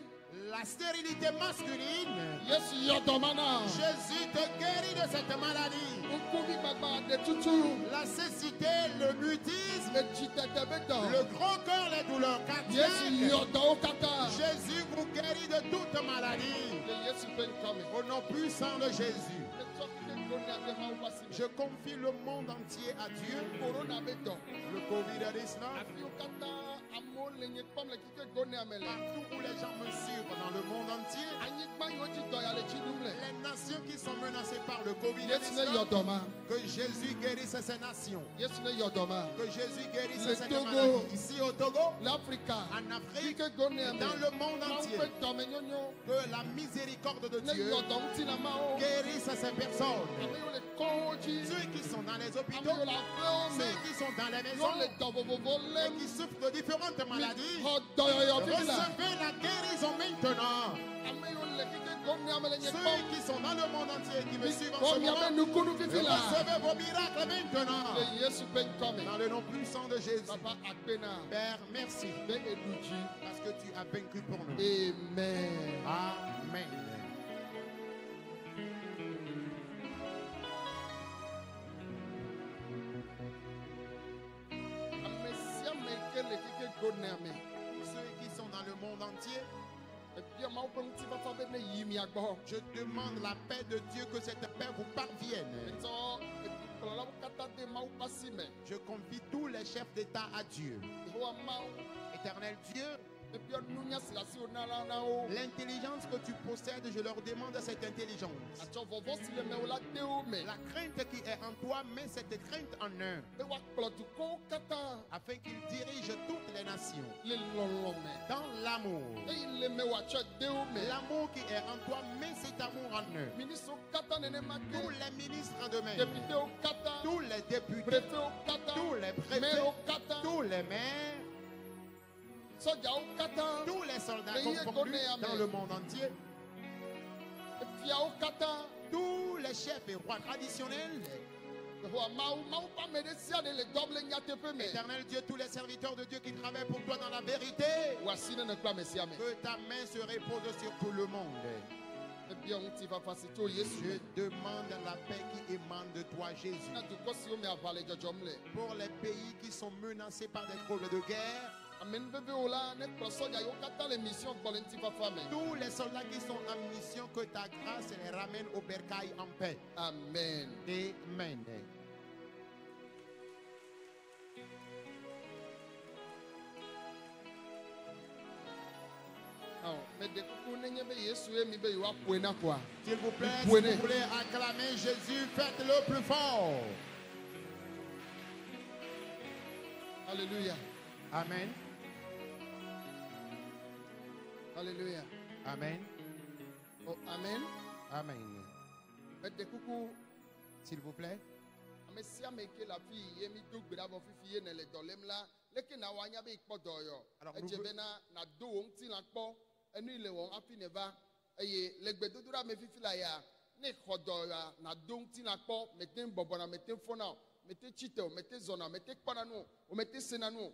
B: la stérilité masculine,
E: Yesu yodomana.
B: Jésus te guérit de cette maladie.
E: Ukubi baba de tutu.
B: La cécité, le mutisme,
E: Echitete beto.
B: le gros cœur, les douleurs
E: Yesu
B: cardiaques.
E: yodo kata.
B: Jésus vous guérit de toute maladie.
E: Le Yesu ben come.
B: Au nom puissant de Jésus,
E: Je
B: je confie le monde entier à Dieu.
E: corona beto.
B: Le Covid-19,
E: Afi kata amo lenye pam le kike gone amele.
B: partout où les gens me suivent dans le monde entier,
E: Anyigba yoji doya le chidumle.
B: les nations qui sont menacées par le
E: Yesu ne
B: Covid-19,
E: yodoma.
B: que Jésus guérisse ces nations.
E: Yesu ne yodoma.
B: Que Jésus guérisse
E: Le
B: cette
E: Togo.
B: maladie. Ici au Togo,
E: L'Afrique.
B: en Afrique,
E: Kike gone amele.
B: dans le monde entier.
E: Tome nyonyo.
B: Que la miséricorde de
E: Ne
B: Dieu
E: yodom tina mao.
B: guérisse ces personnes.
E: Ameyo le koji.
B: Ceux qui sont dans les hôpitaux,
E: Ameyo la
B: ceux
E: feome.
B: qui sont dans les
E: Yo
B: maisons
E: le dobobobo
B: et
E: lem.
B: qui souffrent de différentes maladies.
E: Hodoyo vivila.
B: Recevez la guérison maintenant.
E: Ameyo le kike gone amele nye
B: Ceux
E: pam.
B: qui sont dans le monde entier et qui me suivent en ce
E: Comme yabe
B: moment,
E: nukunu vivila.
B: recevez vos miracles maintenant.
E: Le Yesu ben come.
B: Dans le nom puissant de Jésus.
E: Papa akbena.
B: Père, merci
E: Ben eduji.
B: parce que tu as vaincu pour nous.
E: Amen.
B: Amen.
E: Amesia mekele kike gone ame.
B: Ceux qui sont dans le monde entier,
E: Ebia ma wo nti papa be ne yimi agbo.
B: je demande la paix de Dieu, que cette paix vous parvienne.
E: So ekolola kata de ma wo pasime.
B: Je confie tous les chefs d'État à Dieu.
E: Ho ma
B: Éternel Dieu,
E: ebia nunya silasi onala na o.
B: l'intelligence que tu possèdes, je leur demande cette intelligence.
E: Acho vovo sile me ola de o me.
B: La crainte qui est en toi, mets cette crainte en eux,
E: E wa klodu ko kata
B: afin qu'ils dirigent toutes les nations
E: le lolo me.
B: dans l'amour.
E: E le me wa cho de o me.
B: L'amour qui est en toi, mets cet amour en eux.
E: Ministre kata nene ma
B: Tous
E: ke.
B: les ministres demain,
E: Député o kata.
B: tous les députés,
E: Préfet o kata.
B: tous les
E: Maire
B: préfets,
E: o kata.
B: tous les maires,
E: Soja o kata.
B: tous les soldats
E: Mais il est
B: confondus
E: donné, amen.
B: dans le monde entier,
E: Efia o kata.
B: tous les chefs et rois traditionnels,
E: Ho ma wo pa me de sia de le double nyate pe me.
B: éternel Dieu, tous les serviteurs de Dieu qui travaillent pour toi dans la vérité,
E: Wasi ne kla me sia me.
B: que ta main se repose sur tout le monde.
E: Ebia unti va fasito Yesu.
B: Je demande la paix qui émane de toi, Jésus.
E: Na tu kosi o me avale jojomle.
B: Pour les pays qui sont menacés par des troubles de guerre,
E: Amen bebe ola ne klo soja yo kata le mission bolenti va fame.
B: tous les soldats qui sont en mission, que ta grâce les ramène au bercail en paix.
E: Amen.
B: Amen.
E: Ah, mais de kuku nenye be Yesu emi be yo apoe na kwa.
B: S'il vous plaît, si
E: Vous
B: vous voulez acclamer Jésus, faites-le plus fort.
E: Alléluia.
B: Amen.
E: Alléluia.
B: Amen.
E: Oh, amen.
B: Amen.
E: Mais de kuku
B: S'il vous plaît,
E: ame sia ame ke la fi ye mi do gbe da bo fifi ye ne le dɔ lem la leke na wa nya be ikpɔ dɔ yɔ edze be na do wo ŋuti la kpɔ enu le wɔm afi ne va eye le gbedodoɖa me fifi la ya ne xɔ dɔ ya na do ŋuti la kpɔ mete bɔbɔna mete fɔna o mete tsite o mete zɔna mete kpɔna nu o mete sena nu o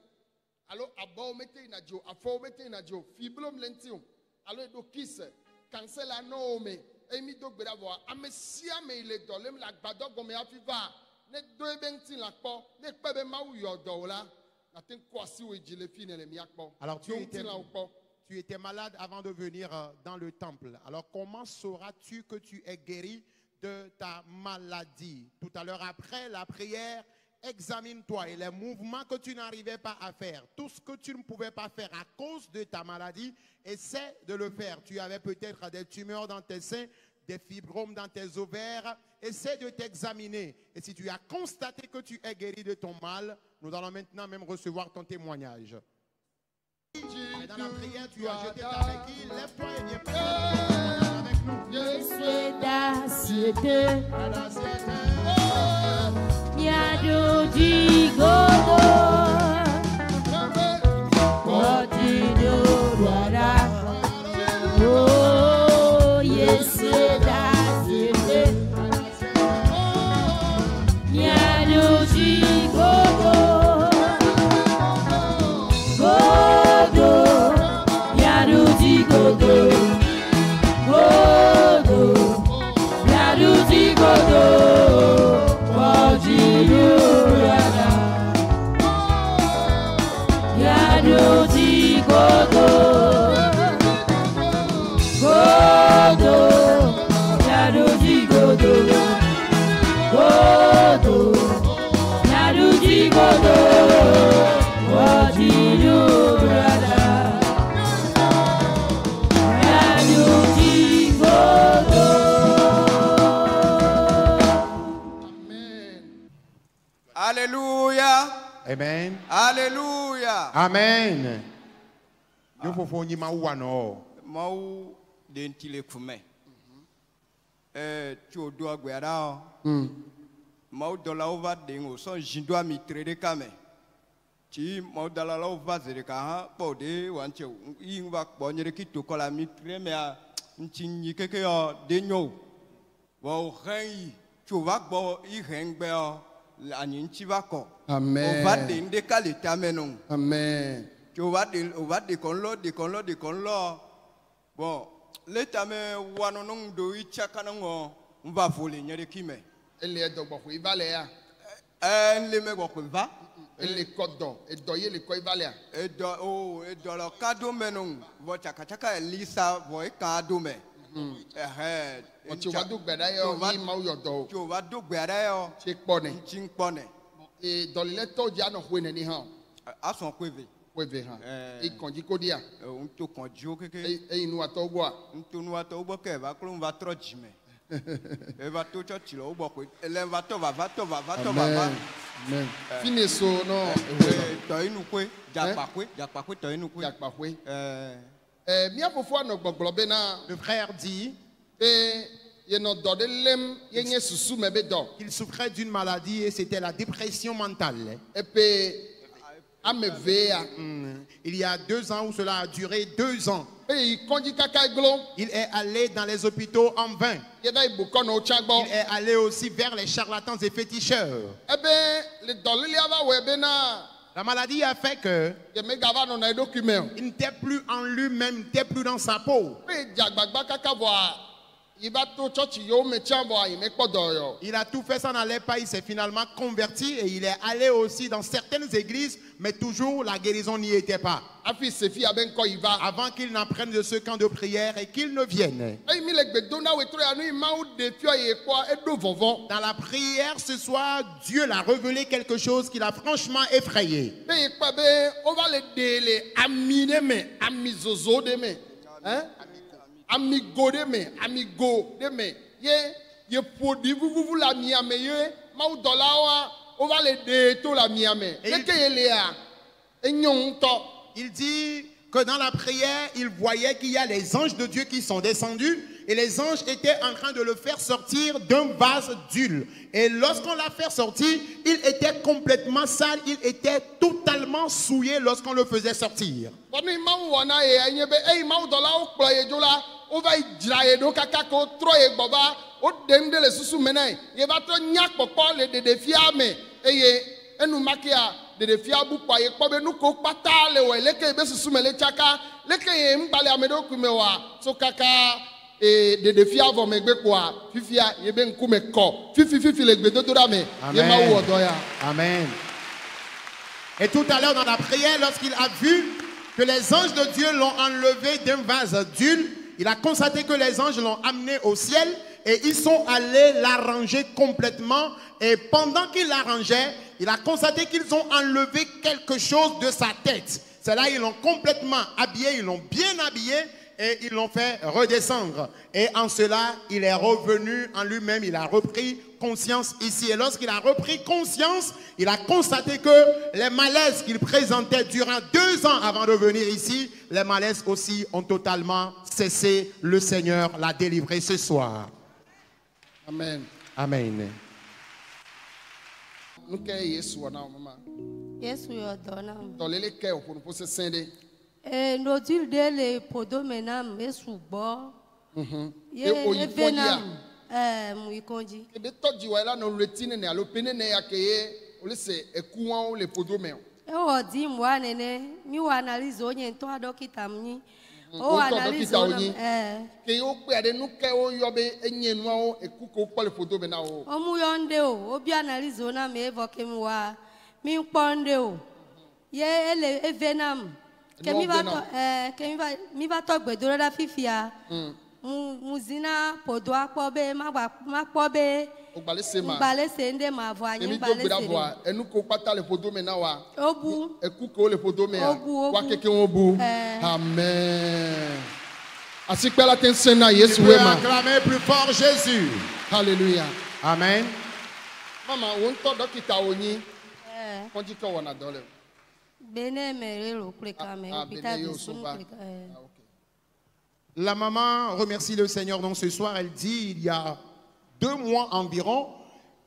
E: alo abɔwo mete yina dzo afɔwo mete yina dzo fi blom le ŋuti o alo eɖo kise kansela nɔwo me eye mi do gbe da vɔ ame sia ame le dɔ lem le agbadɔ gɔme hafi va ne do ebe ŋuti la kpɔ ne kpe be mawu yɔ dɔ o la nate kɔ asi wo dzi le fi ne le mia kpɔ
C: Alors
E: do ŋuti la wo kpɔ.
C: tu étais malade avant de venir dans le temple. Alors comment sauras-tu que tu es guéri de ta maladie? Tout à l'heure après la prière, examine-toi et les mouvements que tu n'arrivais pas à faire, tout ce que tu ne pouvais pas faire à cause de ta maladie, essaie de le faire. Tu avais peut-être des tumeurs dans tes seins, des fibromes dans tes ovaires. Essaie de t'examiner. Et si tu as constaté que tu es guéri de ton mal, nous allons maintenant même recevoir ton témoignage. Mais dans la prière, tu as jeté ta béquille. Lève-toi et viens partager avec nous.
F: Je suis d'assiette. Miado di gogo. Continue voilà. Oh, yes, d'assiette. Miado di gogo. Godo, Yaruzi Godo, Wajirurada, Yaruzi Godo, Godo, Yaruzi Godo, Godo, Yaruzi Godo, Wajirurada.
B: Alléluia.
C: Amen.
B: Alléluia.
C: Amen. Yo fofo nyi ma wa no.
B: Mau dentile kume. Tu odo agwera. Mau dola ova dengo son jindwa mitrede kame. Ti mau dala la ova zere ka ha pode wanche ingwa kponyere ki tokola mitre me a nchinyi keke yo denyo. Wo ren tu va gbo I rengbe o.
E: Amen.
B: On va dinde kalita menon.
E: Amen.
B: Tu vas de conlo. Bon, l'état me wanonon do ichakanongo, on va voler nyere kime.
E: Elle est donc beaucoup ivalea.
B: Elle me va.
E: Elle est codon. Et doyer les quoi ivalea.
B: Et do le cadeau menon. Votre chaka Lisa voit cadeau me.
E: Tu vas donc bedayo ni mau yodo.
B: Tu vas donc bedayo.
E: Ching pone. Et dans les temps dia no huene ni ha.
B: A son kweve.
E: Kweve ha. E konji kodia.
B: On to konji o keke.
E: E inu atogwa.
B: On to nu atogwa ke va klon va trojime. E va to church lo bo ko. Ele va to va.
E: Amen. Fineso no.
B: To inu kwe, japa kwe to inu kwe.
E: Japa kwe. Mia fofo no gboglobe na.
C: Le frère dit
E: qu'il
C: souffrait d'une maladie et c'était la dépression mentale.
E: Et puis,
C: il y a 2 ans où cela a duré 2 ans. Il est allé dans les hôpitaux en vain. Il est allé aussi vers les charlatans et féticheurs. La maladie a fait que il n'était plus en lui-même, il n'était plus dans sa peau. Il a tout fait, ça n'allait pas, il s'est finalement converti et il est allé aussi dans certaines églises, mais toujours la guérison n'y était pas. Avant qu'il n'apprenne de ce camp de prière et qu'il ne vienne. Dans la prière ce soir, Dieu l'a révélé quelque chose qui l'a franchement effrayé.
E: Amigo de me, ye podi vuvu la miame ye, ma ou dolawa, on va le de to la miame.
C: Il dit que dans la prière, il voyait qu'il y a les anges de Dieu qui sont descendus
B: et les anges étaient en train de le faire sortir d'un vase d'huile. Et lorsqu'on l'a fait sortir, il était complètement sale, il était totalement souillé lorsqu'on le faisait sortir. Amen. Et tout à l'heure dans la prière, lorsqu'il a vu que les anges de Dieu l'ont enlevé d'un vase d'huile, il a constaté que les anges l'ont amené au ciel et ils sont allés l'arranger complètement. Et pendant qu'ils l'arrangeaient, il a constaté qu'ils ont enlevé quelque chose de sa tête. C'est là ils l'ont complètement habillé, ils l'ont bien habillé et ils l'ont fait redescendre. Et en cela, il est revenu en lui-même, il a repris conscience ici. Et lorsqu'il a repris conscience, il a constaté que les malaises qu'il présentait durant 2 ans avant de venir ici, les malaises aussi ont totalement cessé. Le Seigneur l'a délivré ce soir.
E: Amen.
B: Amen.
D: Yesu yodona. Nodule de le podomenam Yesu bo. Ye evenam muikonji. O di mwa nene mi wa analyse onye to adokita mni. O analyse ke yo pe ade nu ke o yo be enye nu o eku ko pole photo be na o. O mu yonde o obi analyse ona me evoke mi wa mi ponde o. Ye ele evenam ke mi va to gbedoro da fifia. Muzina podo akpobe makpobe ogbale sende ma vo anyi ogbale sende enu ko pata le podo me na wa obu eku ko le podo me wa keke obu amen asikpela tension na Yesu we ma
B: acclamer plus fort Jésus.
E: Hallelujah.
B: Amen.
E: Mama won to dokita onyi konji ko wona dole
D: bene mere lo kleka me hôpital de sunu kleka
B: La maman remercie le Seigneur. Donc ce soir, elle dit, il y a 2 mois environ,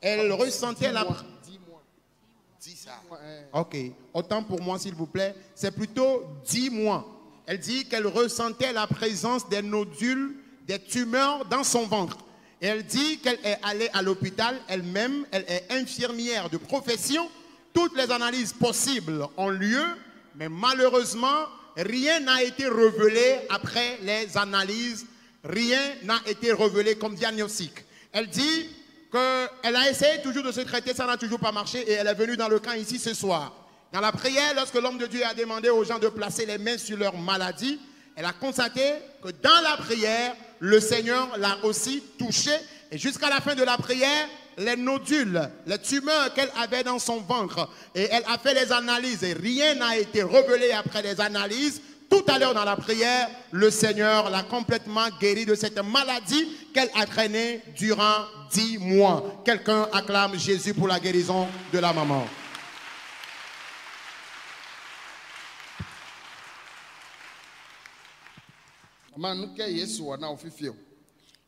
B: elle ressentait la...
E: 10 mois. 10 mois.
B: Ok, autant pour moi s'il vous plaît. C'est plutôt 10 mois. Elle dit qu'elle ressentait la présence des nodules, des tumeurs dans son ventre. Et elle dit qu'elle est allée à l'hôpital elle-même. Elle est infirmière de profession. Toutes les analyses possibles ont lieu, mais malheureusement... rien n'a été révélé après les analyses. Rien n'a été révélé comme diagnostic. Elle dit qu'elle a essayé toujours de se traiter, ça n'a toujours pas marché et elle est venue dans le camp ici ce soir. Dans la prière, lorsque l'homme de Dieu a demandé aux gens de placer les mains sur leur maladie, elle a constaté que dans la prière, le Seigneur l'a aussi touchée. Et jusqu'à la fin de la prière, les nodules, les tumeurs qu'elle avait dans son ventre, et elle a fait les analyses et rien n'a été révélé après les analyses. Tout à l'heure dans la prière, le Seigneur l'a complètement guérie de cette maladie qu'elle a traînée durant 10 mois. Quelqu'un acclame Jésus pour la guérison de la maman.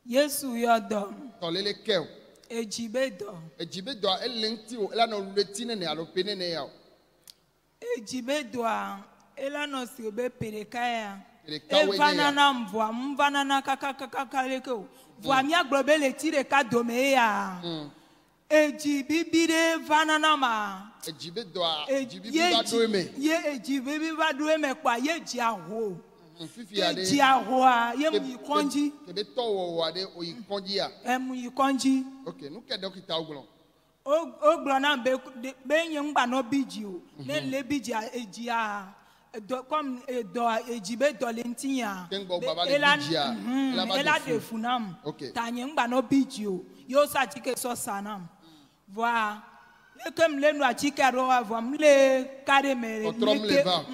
F: Yesu yodo.
E: Tolele keo.
F: Ejibedo.
E: Ejibedo elenti o ela no retine ne alo pene ne ya.
F: Ejibedo ela no sibe perekaya.
E: Evana
F: na mvwa mvana na kakakaleko. Vwa mi aglobe le tire ka dome ya. Ejibibire vana na ma.
E: Ejibedo ejibibi ba doeme.
F: Ye ejibibi ba doeme kwa ye jiaho.
E: Fifi
F: jiaho ye mu konji.
E: Kebe towo wade o ikonji ya.
F: Mu konji.
E: Okay, nu ke dokita oglon.
F: Oglon na be nye ngba no biji o. Ne le biji ejia comme do ejibe do lentia. Ela de funam. Ta nye ngba no biji o. Yo sa tike so sanam. Voilà. Le comme le no atike ro avo mle kare mere.
E: Otrom leva.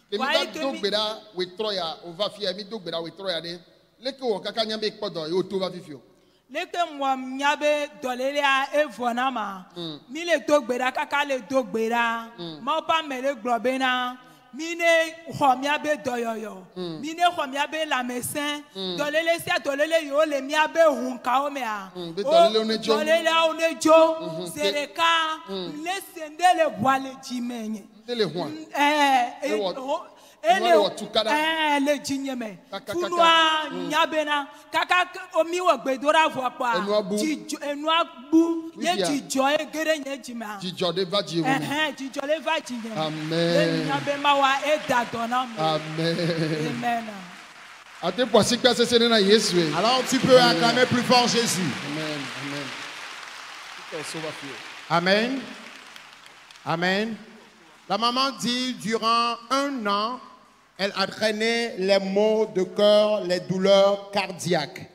E: Kemi dogbeda we troya ova fia mi dogbeda we troya de. Leke wo kaka nyambe kpodo yo to va fifio.
F: Leke mwa nyabe dolele a evona ma. Mi le dogbeda kaka le dogbeda. Ma pa mele globena. mine xɔ miabe dɔyɔyɔ mine xɔ miabe lãmesẽ dɔléle sia dɔléle yiwo le miabe hunkawo mea
E: be dɔlélewo ne dzo.
F: dɔléleawo ne dzo zi ɖeka lese ɖe le ʋua le dzime nye
E: Ne le hua.
F: le dzinye me funua nyabena kaka omi wɔ gbedoɖa vɔ kpɔa enua bu ye dzidzɔ ye ge ɖe nye dzime
E: Dzidzɔ de va dzi wo.
F: dzidzɔ le va dzinye me
E: Amen.
F: nyabe mawa eda dɔ na me
E: Amen.
F: amen.
E: Ate poisi kpe sese ne na Yesu.
B: Alors tu peux acclamer plus fort Jésus.
E: Amen. Amen.
B: Amen. Amen. La maman dit, durant 1 an, elle entraînait les maux de cœur, les douleurs cardiaques.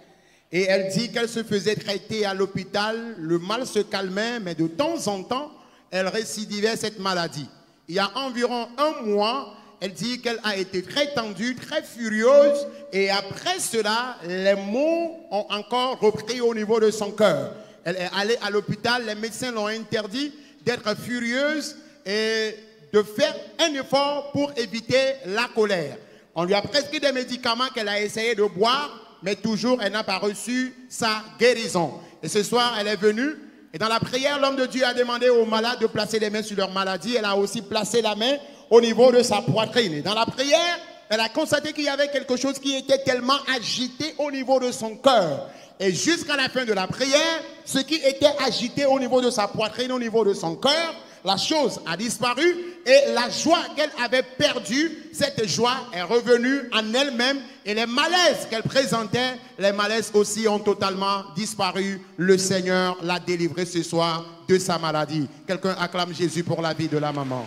B: Et elle dit qu'elle se faisait traiter à l'hôpital, le mal se calmait, mais de temps en temps, elle récidivait cette maladie. Il y a environ 1 mois, elle dit qu'elle a été très tendue, très furieuse, et après cela, les maux ont encore repris au niveau de son cœur. Elle est allée à l'hôpital, les médecins l'ont interdit d'être furieuse et de faire un effort pour éviter la colère. On lui a prescrit des médicaments qu'elle a essayé de boire, mais toujours elle n'a pas reçu sa guérison. Et ce soir, elle est venue, et dans la prière, l'homme de Dieu a demandé aux malades de placer les mains sur leur maladie. Elle a aussi placé la main au niveau de sa poitrine. Et dans la prière, elle a constaté qu'il y avait quelque chose qui était tellement agité au niveau de son cœur. Et jusqu'à la fin de la prière, ce qui était agité au niveau de sa poitrine, au niveau de son cœur, la chose a disparu et la joie qu'elle avait perdue, cette joie est revenue en elle-même et les malaises qu'elle présentait, les malaises aussi ont totalement disparu. Le Seigneur l'a délivrée ce soir de sa maladie. Quelqu'un acclame Jésus pour la vie de la maman.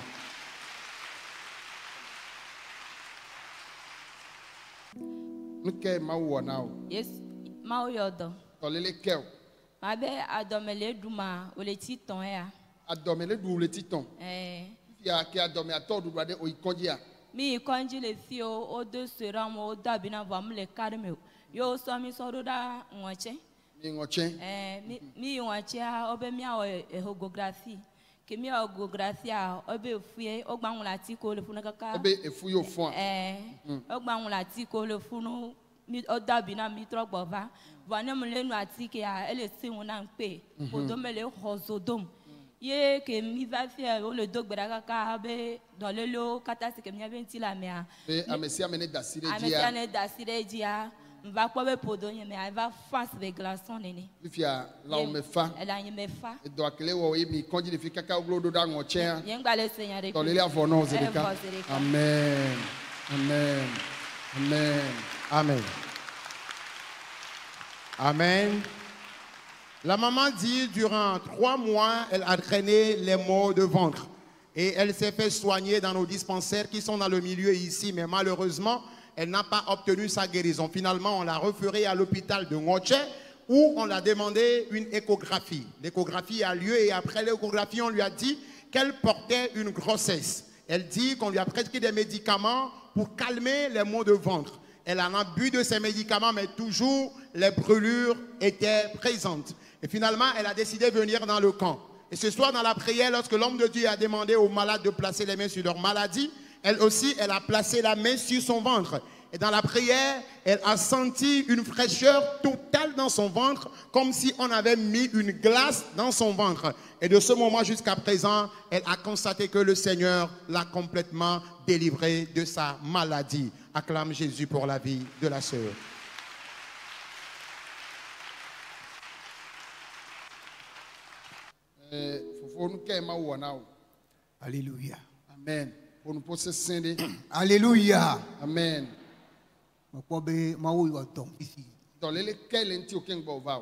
E: Nuke ma wɔ na o.
G: Yes, ma yɔ dɔ.
E: Tɔlele kɛ o.
G: Ma bɛ adɔmele duma o le ti tɔn ya.
E: Adɔmele du le ti tɔn. Fia ke adɔme atɔ du ɖe o yi kɔdzia.
G: Mi kɔnji le fi o do sera mo o da bina va mu le kari me o. Yo sɔ mi sɔ do da ŋɔtsɛ.
E: Mi ŋɔtsɛ.
G: Mi ŋɔtsɛa o bɛ mi awɔ echographie. Ke mi awɔ echographie a o bɛ fue o gba ŋun la ti ko le funu kaka.
E: O bɛ efu yo fún a.
G: O gba ŋun la ti ko le funu mi o da bina mi trɔ gbɔ va. Vɔ ne mu le nu ati ke a ele si ŋun na ŋkpe. O do me le xɔ zodom. Ye ke mi va fie o le do gbera kaka be dɔlelo kata si ke mi ave ŋuti la mea.
E: Amesia me ne da si ɖe dzia.
G: Amesia ne da si ɖe dzia. Va kpɔ be podo nye mea va fa be glaçon nene.
E: Fia la o me fa.
G: Ela nye me fa.
E: Dɔ akele wɔ ye mi kɔdzi le fi kaka wolo do da ŋɔtsɛa.
G: Ye ŋgba le se nya ɖe.
E: Tɔlele avɔ nɔ zi ɖeka. Amen. Amen. Amen.
B: Amen. Amen. La maman dit, durant 3 mois, elle a traîné les maux de ventre. Et elle s'est fait soigner dans nos dispensaires qui sont dans le milieu ici. Mais malheureusement, elle n'a pas obtenu sa guérison. Finalement, on l'a referée à l'hôpital de Ngoche où on l'a demandé une échographie. L'échographie a lieu et après l'échographie, on lui a dit qu'elle portait une grossesse. Elle dit qu'on lui a prescrit des médicaments pour calmer les maux de ventre. Elle en a bu de ces médicaments, mais toujours les brûlures étaient présentes. Et finalement, elle a décidé de venir dans le camp. Et ce soir, dans la prière, lorsque l'homme de Dieu a demandé aux malades de placer les mains sur leur maladie, elle aussi, elle a placé la main sur son ventre. Et dans la prière, elle a senti une fraîcheur totale dans son ventre, comme si on avait mis une glace dans son ventre. Et de ce moment jusqu'à présent, elle a constaté que le Seigneur l'a complètement délivrée de sa maladie. Acclame Jésus pour la vie de la sœur.
E: Alléluia. Amen. Pour nous poser scène.
H: Alléluia.
E: Amen. Dans les quels enti aucun bova.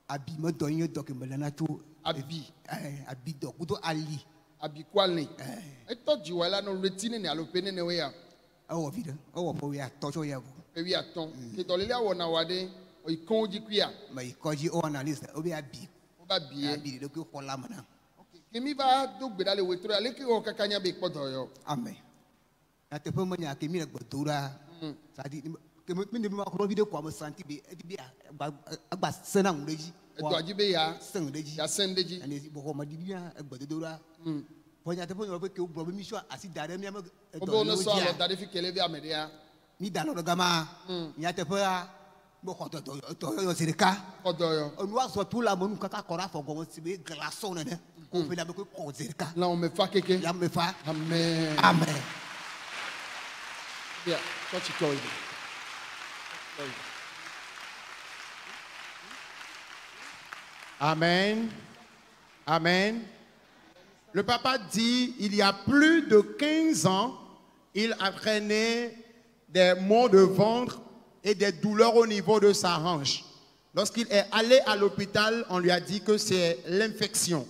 H: Abi me donne donc me lana tout.
E: Abi.
H: Abi donc ou Ali.
E: Abi kwalni. Et toi tu vois là non retine ne alopene ne wea.
H: Oh vida. Oh po ya tocho ya vous.
E: Et oui attends. Que dans les là on a wade o ikonji kuya.
H: Mais koji o analyse o be abi.
E: O ba bien.
H: Abi de ko kola mana.
E: Kemi va do gbeda le wetro ale ki o kakanya be kpoto yo.
H: Amen. Na te pe manya kemi le gbodura. Ça dit que me me ko vidéo ko me senti be bi agba sena ngreji.
E: E do ajibe ya
H: sendeji.
E: Ya sendeji.
H: Ani bo ko ma di bien gbodura. Vonya te pon ke bro mi so asi dare mi am
E: Obo no so alo dare fi kele bi amedia.
H: mi dalo gama nya te pa mo ko to yo sirika
E: Odoyo.
H: onu aso tu la mo nu kaka kora fo go si be glaçon ne ko fe la be ko sirika
E: Là on me fa keke.
H: ya me fa
E: Amen.
H: amen
E: Bien, toi tu toi.
B: Amen. Amen. Le papa dit, il y a plus de 15 ans, il apprenait des maux de ventre et des douleurs au niveau de sa hanche. Lorsqu'il est allé à l'hôpital, on lui a dit que c'est l'infection.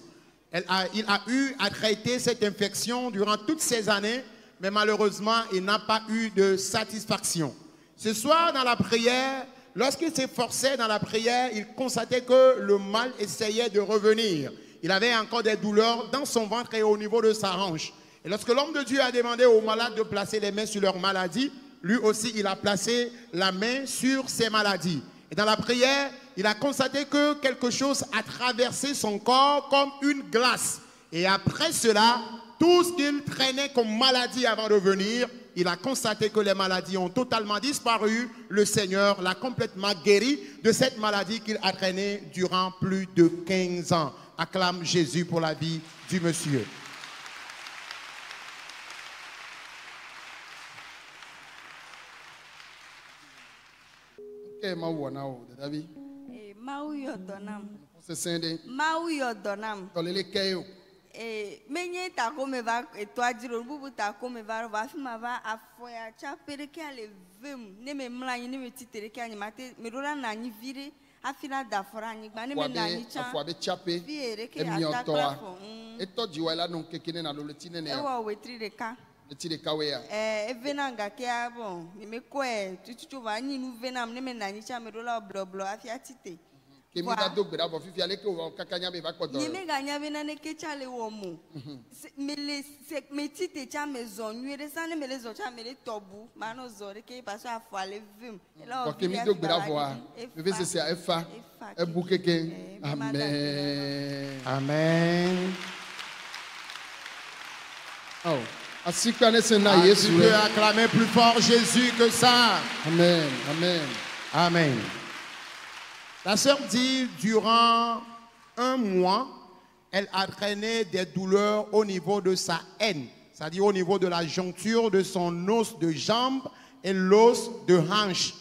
B: Il a eu à traiter cette infection durant toutes ces années, mais malheureusement, il n'a pas eu de satisfaction. Ce soir, dans la prière, lorsqu'il s'efforçait dans la prière, il constatait que le mal essayait de revenir. Il avait encore des douleurs dans son ventre et au niveau de sa hanche. Et lorsque l'homme de Dieu a demandé aux malades de placer les mains sur leur maladie, lui aussi, il a placé la main sur ses maladies. Et dans la prière, il a constaté que quelque chose a traversé son corps comme une glace. Et après cela, tout ce qu'il traînait comme maladie avant de venir, il a constaté que les maladies ont totalement disparu. Le Seigneur l'a complètement guéri de cette maladie qu'il a traînée durant plus de 15 ans. Acclame Jésus pour la vie du monsieur.
E: Ok, ma wana o, David.
I: Mau yodonam.
E: C'est sende.
I: Mau yodonam.
E: Tolele keyo.
I: Menye ta come va toi dire bubu ta come va fima va afoya cha pereke ale vem ne me mlanyi ne me titere ke anyimate me rola na anyi vire afina da fora anyi gba ne me na anyi cha
E: afwa be chape emi otoa eto jiwa la non kekene na lo tine ne
I: ewo wetri de ka
E: le kawe ya
I: evena nga ke abon ni me ko tutu va anyi nu venam ne me na anyi cha me rola bloblo afia tite
E: Kemi da do gbera bo fifi ale ke o kakanya be ba kodo
I: ni me ganya be na ne ke chale wo mo me le me tite cha me zon nuere sa ne me le zo cha me le tobu ma no zo re ke paso afo ale vim
E: ko kemi do gbera fo a me fe se efa e bu keke amen
B: Amen.
E: Oh, asikwa ne se na
B: Tu
E: Yesu
B: peux acclamer plus fort Jésus que ça.
E: Amen, amen.
B: Amen. La sœur dit, durant un mois, elle a traîné des douleurs au niveau de sa haine, c'est-à-dire au niveau de la joncture de son os de jambe et l'os de hanche.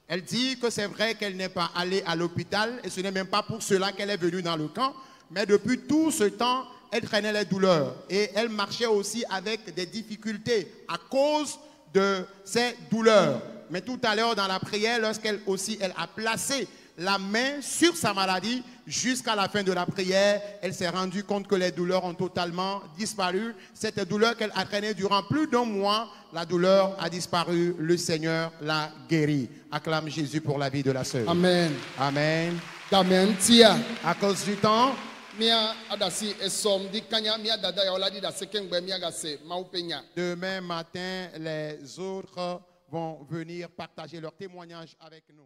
B: Elle dit que c'est vrai qu'elle n'est pas allée à l'hôpital et ce n'est même pas pour cela qu'elle est venue dans le camp, mais depuis tout ce temps, elle traînait les douleurs et elle marchait aussi avec des difficultés à cause de ces douleurs. Mais tout à l'heure dans la prière, lorsqu'elle aussi elle a placé la main sur sa maladie, jusqu'à la fin de la prière, elle s'est rendue compte que les douleurs ont totalement disparu. Cette douleur qu'elle a traînée durant plus d'un mois, la douleur a disparu. Le Seigneur l'a guérie. Acclame Jésus pour la vie de la sœur.
E: Amen.
B: Amen.
E: Amen. Tia.
B: À cause du temps,
E: Mia adasi esom di kanya mia dada ya oladi da sekengbe mia gase maupenya.
B: demain matin, les autres vont venir partager leur témoignage avec nous.